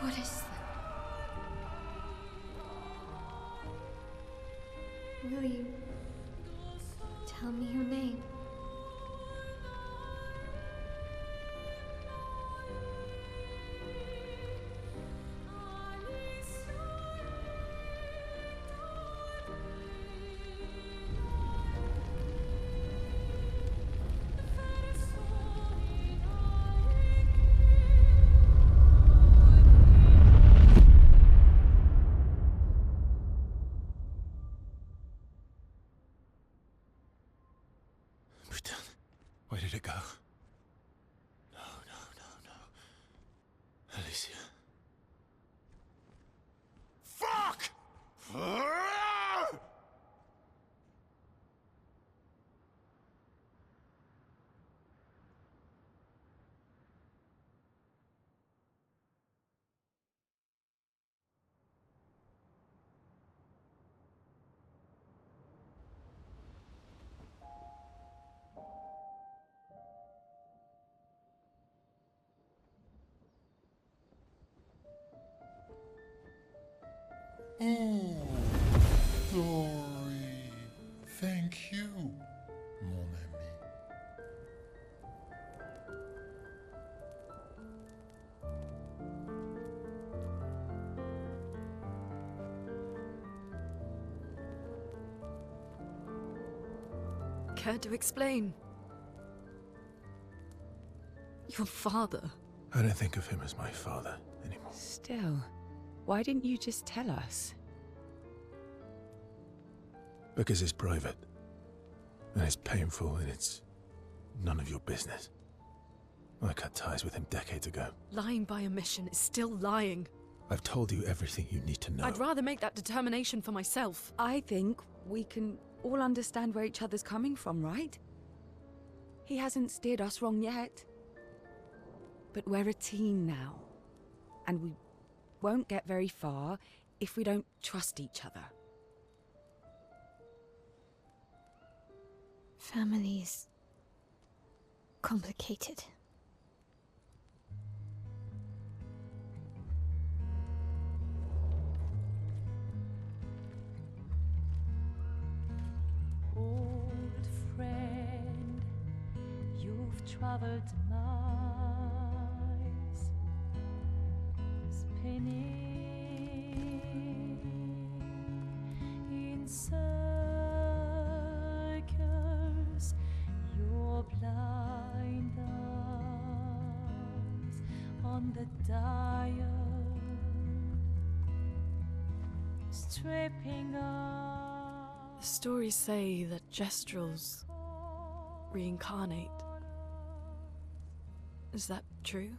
What is that? Will you tell me your name? Where did it go? No, no, no, no. Alicia. Fuck! Oh, Dory. Thank you, mon ami. Care to explain? Your father. I don't think of him as my father anymore. Still, why didn't you just tell us? Because it's private. And it's painful and it's none of your business. I cut ties with him decades ago. Lying by omission is still lying. I've told you everything you need to know. I'd rather make that determination for myself. I think we can all understand where each other's coming from, right? He hasn't steered us wrong yet. But we're a team now. And we won't get very far if we don't trust each other. Family's complicated. Old friend, you've traveled miles, spinning in circles, your blind eyes on the dial, stripping off. The stories say that Gestrels reincarnate. Is that true?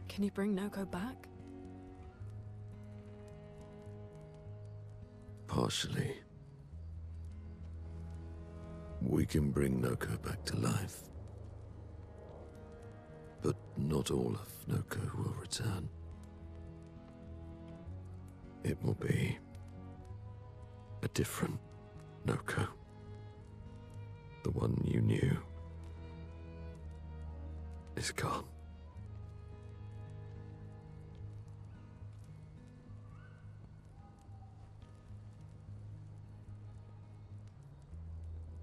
Can you bring Noko back? Partially. We can bring Noko back to life. But not all of Noko will return. It will be a different Noko. The one you knew is gone.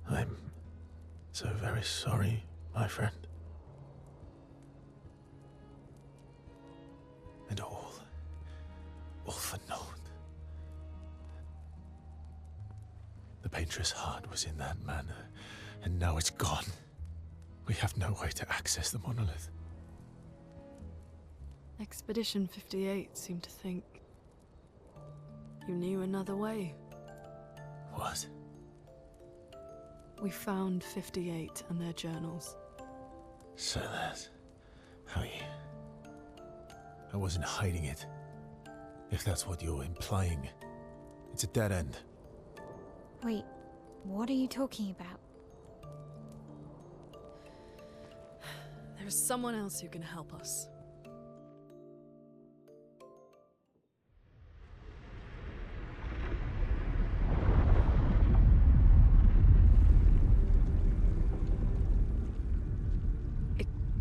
I'm so very sorry, my friend. And all for naught. The painter's heart was in that manor, and now it's gone. We have no way to access the monolith. Expedition 58 seemed to think you knew another way. What? We found 58 and their journals. So that's how you... I wasn't hiding it. If that's what you're implying. It's a dead end. Wait, what are you talking about? There is someone else who can help us.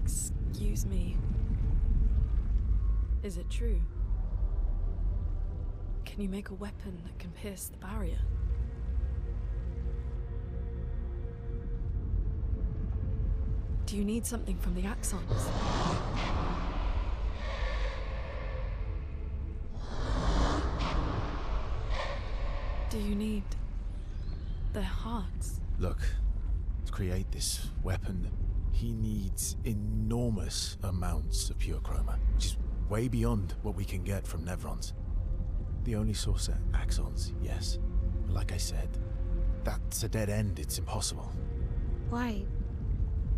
Excuse me. Is it true? Can you make a weapon that can pierce the barrier? Do you need something from the axons? Do you need their hearts? Look, to create this weapon, he needs enormous amounts of pure chroma, which is way beyond what we can get from Nevrons. The only source are axons, yes. But like I said, that's a dead end. It's impossible. Why?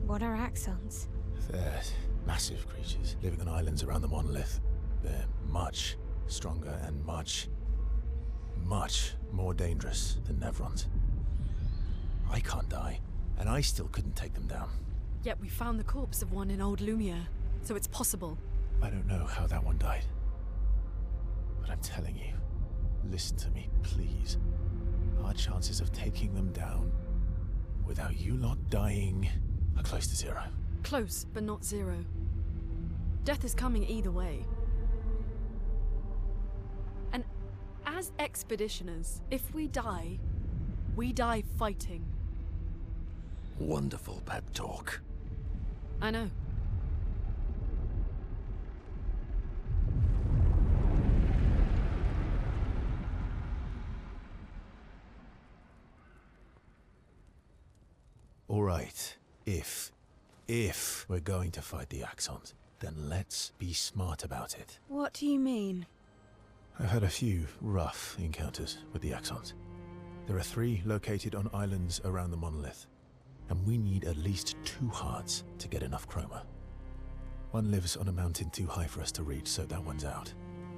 What are axons? They're massive creatures living on islands around the monolith. They're much stronger and much more dangerous than Nevrons. I can't die, and I still couldn't take them down. Yet we found the corpse of one in Old Lumiere, so it's possible. I don't know how that one died. But I'm telling you, listen to me, please. Our chances of taking them down without you lot dying are close to zero. Close, but not zero. Death is coming either way. And as expeditioners, if we die fighting. Wonderful pep talk. I know. All right, if we're going to fight the Axons, then let's be smart about it. What do you mean? I've had a few rough encounters with the Axons. There are 3 located on islands around the monolith, and we need at least 2 hearts to get enough chroma. One lives on a mountain too high for us to reach, so that one's out.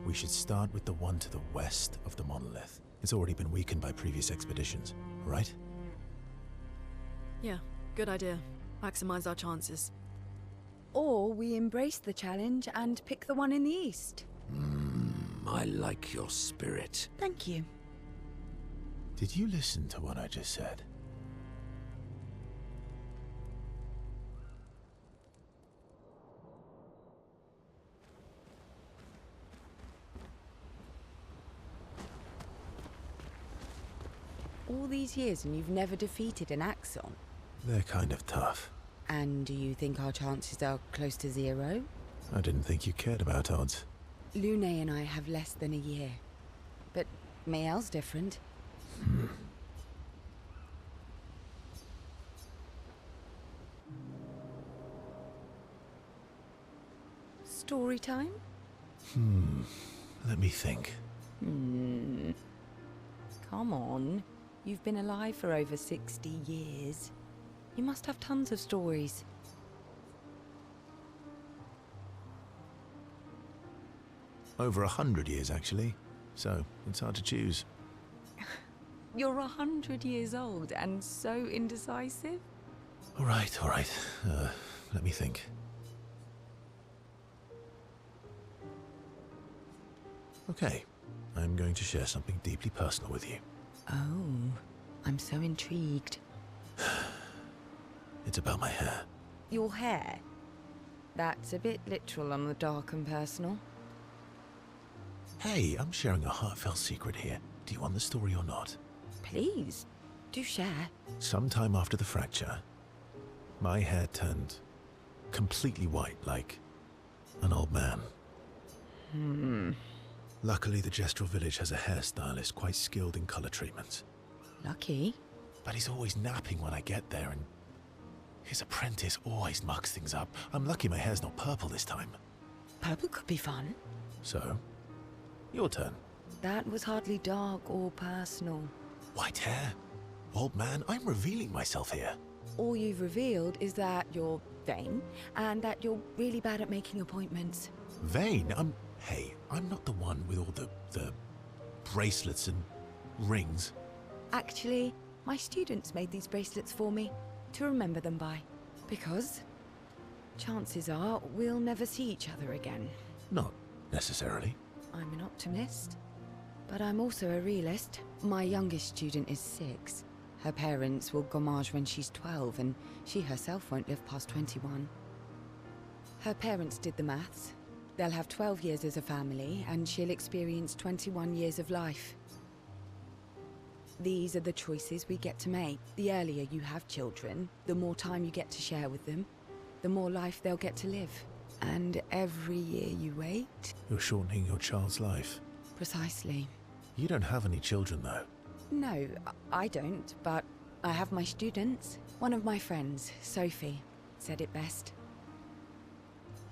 We should start with the one to the west of the monolith. It's already been weakened by previous expeditions, right? Yeah, good idea. Maximize our chances. Or we embrace the challenge and pick the one in the east. I like your spirit. Thank you. Did you listen to what I just said? All these years and you've never defeated an Axon? They're kind of tough. And do you think our chances are close to zero? I didn't think you cared about odds. Lune and I have less than a year. But Mael's different. Story time? Let me think. Come on. You've been alive for over 60 years. You must have tons of stories. Over 100 years, actually. So, it's hard to choose. You're 100 years old and so indecisive? All right. Let me think. Okay, I'm going to share something deeply personal with you. Oh, I'm so intrigued. It's about my hair. Your hair? That's a bit literal on the dark and personal. Hey, I'm sharing a heartfelt secret here. Do you want the story or not? Please, do share. Sometime after the fracture, my hair turned completely white, like an old man. Luckily, the Gestural village has a hairstylist quite skilled in color treatments. Lucky. But he's always napping when I get there, and his apprentice always mucks things up. I'm lucky my hair's not purple this time. Purple could be fun. So, your turn. That was hardly dark or personal. White hair? Old man, I'm revealing myself here. All you've revealed is that you're vain, and that you're really bad at making appointments. Vain? Hey, I'm not the one with all the bracelets and rings. Actually, my students made these bracelets for me, to remember them by. Because chances are we'll never see each other again. Not necessarily. I'm an optimist, but I'm also a realist. My youngest student is 6. Her parents will gommage when she's 12, and she herself won't live past 21. Her parents did the maths. They'll have 12 years as a family, and she'll experience 21 years of life. These are the choices we get to make. The earlier you have children, the more time you get to share with them, the more life they'll get to live. And every year you wait... You're shortening your child's life. Precisely. You don't have any children, though. No, I don't, but I have my students. One of my friends, Sophie, said it best.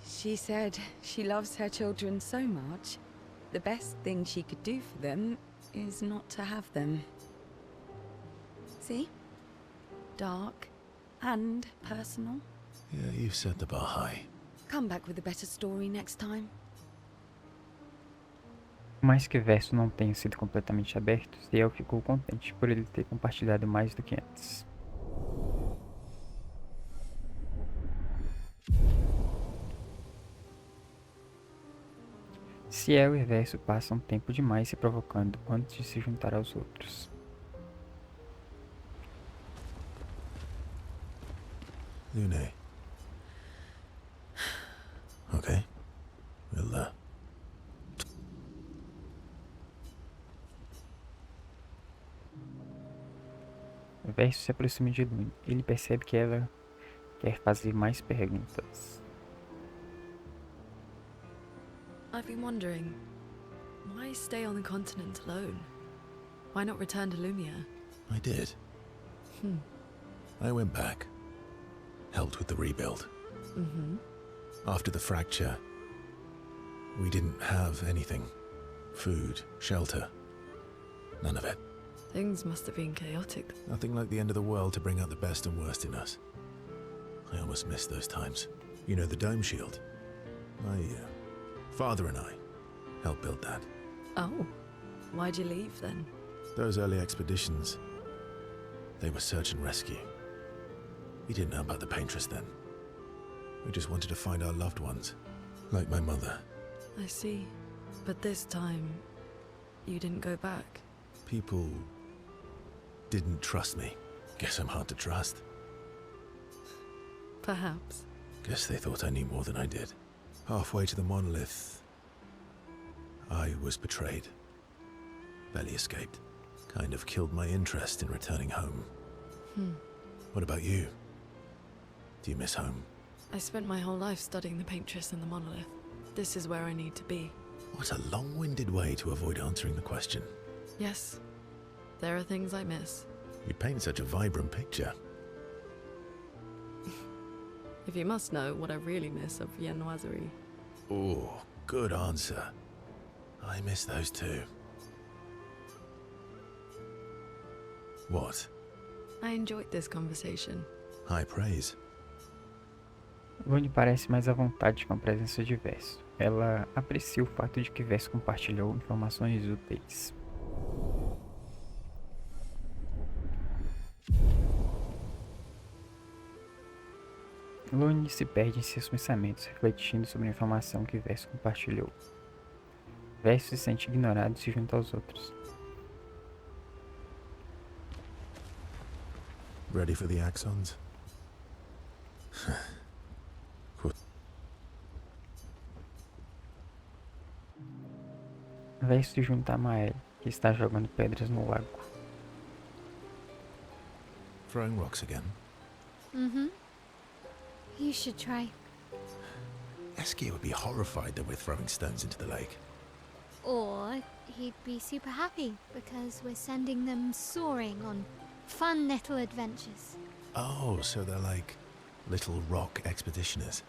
She said she loves her children so much, the best thing she could do for them is not to have them. See? Dark and personal. Yeah, you've set the bar high. Come back with a better story next time. Por mais que o verso não tenha sido completamente aberto, Ciel ficou contente por ele ter compartilhado mais do que antes. Ciel e Verso passam tempo demais se provocando antes de se juntar aos outros. Lune. Okay. We'll, Verso se aproxima de Lune. Ele percebe que ela quer fazer mais perguntas. I've been wondering, why stay on the continent alone? Why not return to Lumia? I did. I went back. Helped with the rebuild. After the fracture, we didn't have anything. Food, shelter. None of it. Things must have been chaotic. Nothing like the end of the world to bring out the best and worst in us. I almost missed those times. You know, the dome shield. My father and I helped build that. Oh, why'd you leave then? Those early expeditions, they were search and rescue. We didn't know about the paintress then. We just wanted to find our loved ones, like my mother. I see. But this time, you didn't go back. People didn't trust me. Guess I'm hard to trust. Perhaps. Guess they thought I knew more than I did. Halfway to the monolith, I was betrayed. Barely escaped. Kind of killed my interest in returning home. What about you? Do you miss home? I spent my whole life studying the paintress and the monolith. This is where I need to be. What a long-winded way to avoid answering the question. Yes, there are things I miss. You paint such a vibrant picture. If you must know what I really miss of viennoiserie. Oh, good answer. I miss those too. What? I enjoyed this conversation. High praise. Lune parece mais à vontade com a presença de Verso. Ela aprecia o fato de que Verso compartilhou informações úteis. Lune se perde em seus pensamentos, refletindo sobre a informação que Verso compartilhou. Verso se sente ignorado e se junta aos outros. Ready for the axons? Verso se junta a Mael, que está jogando pedras no lago. Throwing rocks again? You should try. Eski would be horrified that we're throwing stones into the lake. Or he'd be super happy because we're sending them soaring on fun little adventures. Oh, so they're like little rock expeditioners.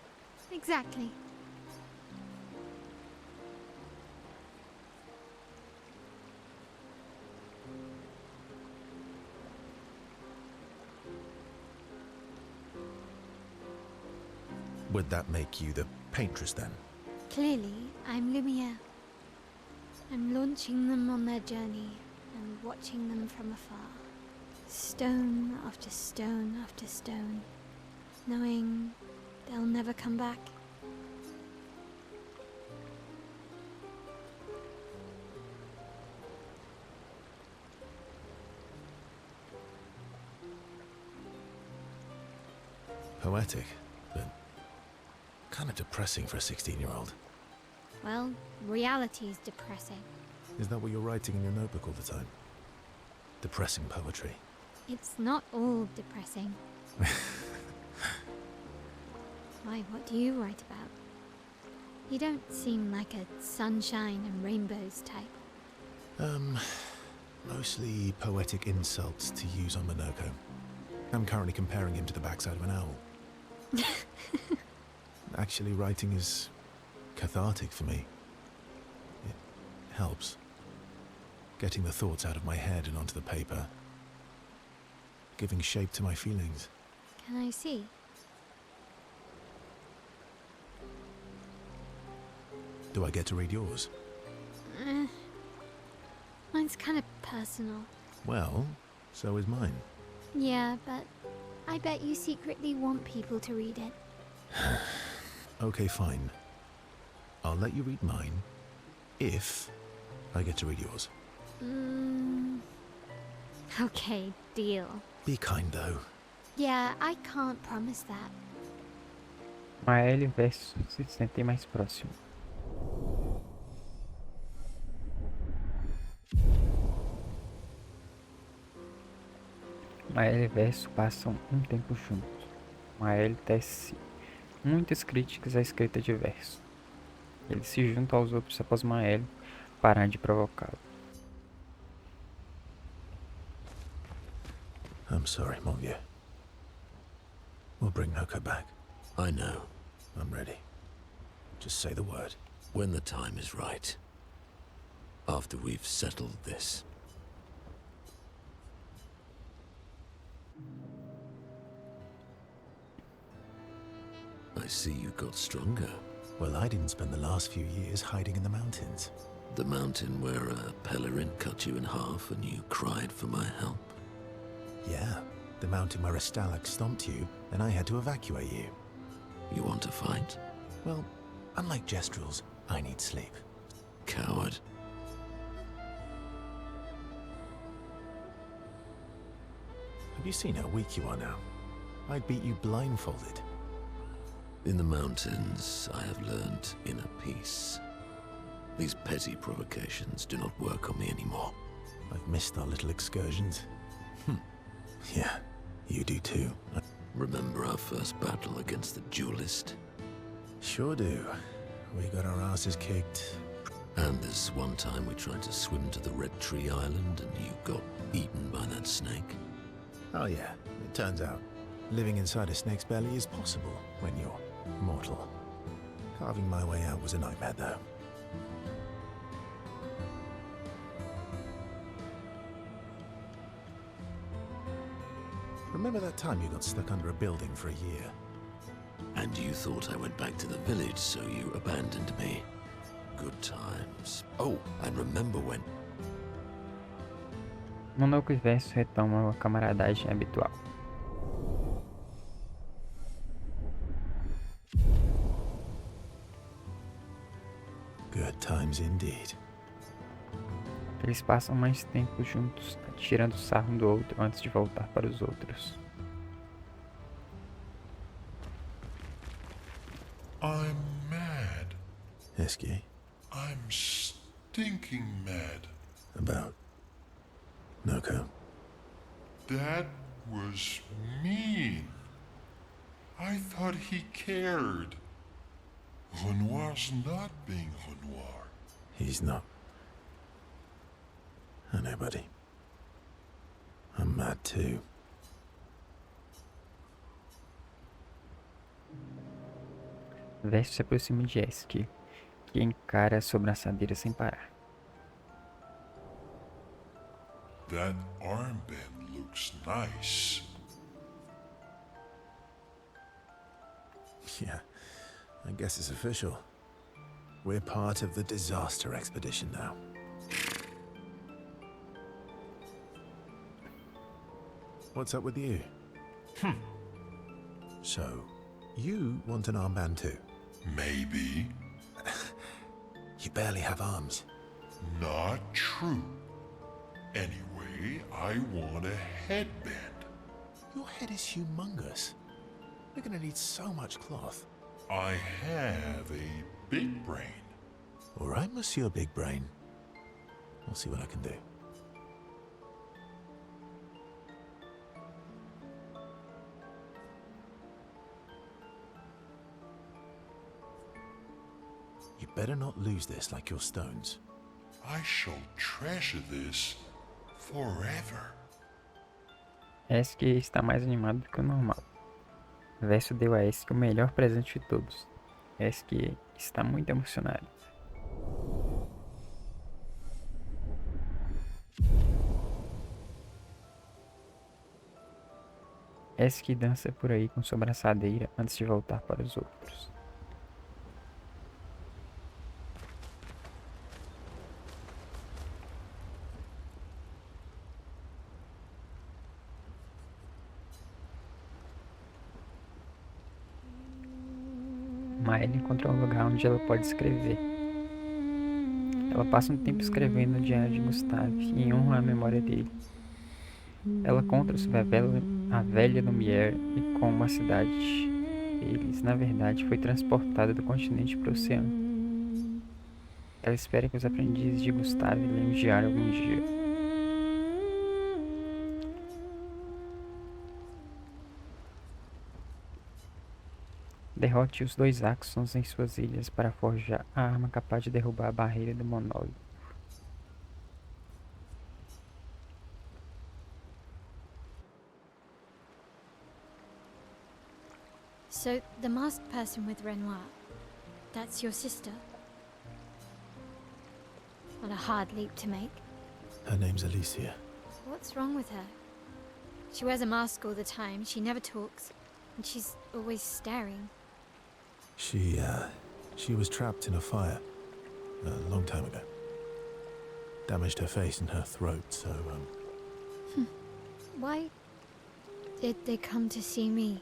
Exactly. Would that make you the paintress then? Clearly, I'm Lumiere. I'm launching them on their journey and watching them from afar. Stone after stone after stone, knowing they'll never come back. Poetic, but kind of depressing for a 16-year-old. Well, reality's depressing. Is that what you're writing in your notebook all the time? Depressing poetry. It's not all depressing. Why, what do you write about? You don't seem like a sunshine and rainbows type. Mostly poetic insults to use on Monoko. I'm currently comparing him to the backside of an owl. Actually, writing is cathartic for me. It helps. Getting the thoughts out of my head and onto the paper. Giving shape to my feelings. Can I see? Do I get to read yours? Mine's kind of personal. Well, so is mine. Yeah, but I bet you secretly want people to read it. Okay, fine. I'll let you read mine if I get to read yours. Okay, deal. Be kind, though. Yeah, I can't promise that. Mael versus se sentem mais próximo. Mael e Verso passam um tempo juntos. Mael tece muitas críticas à escrita de Verso. Ele se junta aos outros após Mael parar de provocá-lo. I'm sorry, mon vieux. We'll bring Noko back. I know. I'm ready. Just say the word. When the time is right. After we've settled this. I see you got stronger. Well, I didn't spend the last few years hiding in the mountains. The mountain where a Pellerin cut you in half and you cried for my help. Yeah, the mountain where a Stalag stomped you and I had to evacuate you. You want to fight? Well, unlike Gestrels, I need sleep. Coward. Have you seen how weak you are now? I'd beat you blindfolded. In the mountains, I have learned inner peace. These petty provocations do not work on me anymore. I've missed our little excursions. Yeah, you do too. Remember our first battle against the duelist? Sure do. We got our asses kicked. And this one time we tried to swim to the Red Tree Island and you got eaten by that snake. Oh yeah, it turns out living inside a snake's belly is possible when you're mortal. Carving my way out was a nightmare though. Remember that time you got stuck under a building for a year? And you thought I went back to the village, so you abandoned me. Good times. Oh, and remember when... Monoko e Verso retomam a camaradagem habitual. Good times indeed. Eles passam mais tempo juntos, tirando sarro um do outro antes de voltar para os outros. I'm mad. Esky, I'm stinking mad. about Noko. That was mean. I thought he cared. Renoir's not being Renoir. He's not. I know, buddy. I'm mad too. Verso se aproxima de Esky, que encara a sobrancelha sem parar. That armband looks nice. Yeah, I guess it's official. We're part of the disaster expedition now. What's up with you? So, you want an armband too? Maybe. You barely have arms. Not true. Anyway, I want a headband. Your head is humongous. We're gonna need so much cloth. I have a big brain. All right, Monsieur Big Brain. I'll see what I can do. You better not lose this like your stones. I shall treasure this forever. Esky está mais animado do que o normal. Verso deu a Esky o melhor presente de todos. Esky está muito emocionado. Esky dança por aí com sua braçadeira antes de voltar para os outros. Hermione encontrou um lugar onde ela pode escrever. Ela passa um tempo escrevendo no diário de Gustav em honra à memória dele. Ela conta sobre a velha Lumière e como a cidade deles, na verdade, foi transportada do continente para o oceano. Ela espera que os aprendizes de Gustav leiam o diário algum dia. Derrote os 2 Axons em suas ilhas para forjar a arma capaz de derrubar a barreira do monólito. So, the masked person with Renoir, that's your sister? What a hard leap to make. Her name's Alicia. What's wrong with her? She wears a mask all the time, she never talks, and she's always staring. She was trapped in a fire a long time ago. Damaged her face and her throat, so, Why did they come to see me?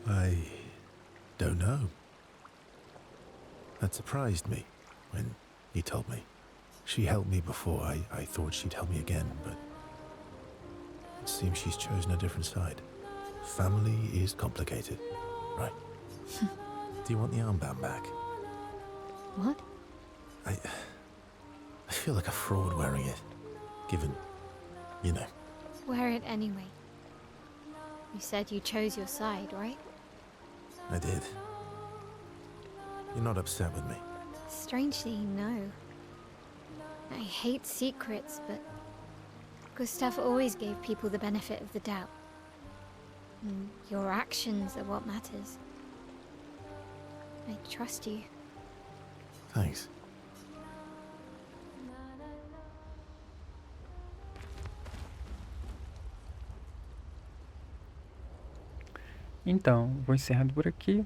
I don't know. That surprised me when he told me. She helped me before. I thought she'd help me again, but it seems she's chosen a different side. Family is complicated, right? Do you want the armband back? What? I feel like a fraud wearing it, given, you know. Wear it anyway. You said you chose your side, right? I did. You're not upset with me? Strangely, no. I hate secrets, but Gustav always gave people the benefit of the doubt. And your actions are what matters. I trust you. Thanks. Então, vou encerrando por aqui.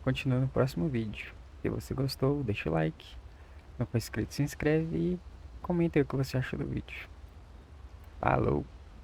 Continua no próximo vídeo. Se você gostou, deixa o like. Não for inscrito, se inscreve e comenta aí o que você achou do vídeo. Falou!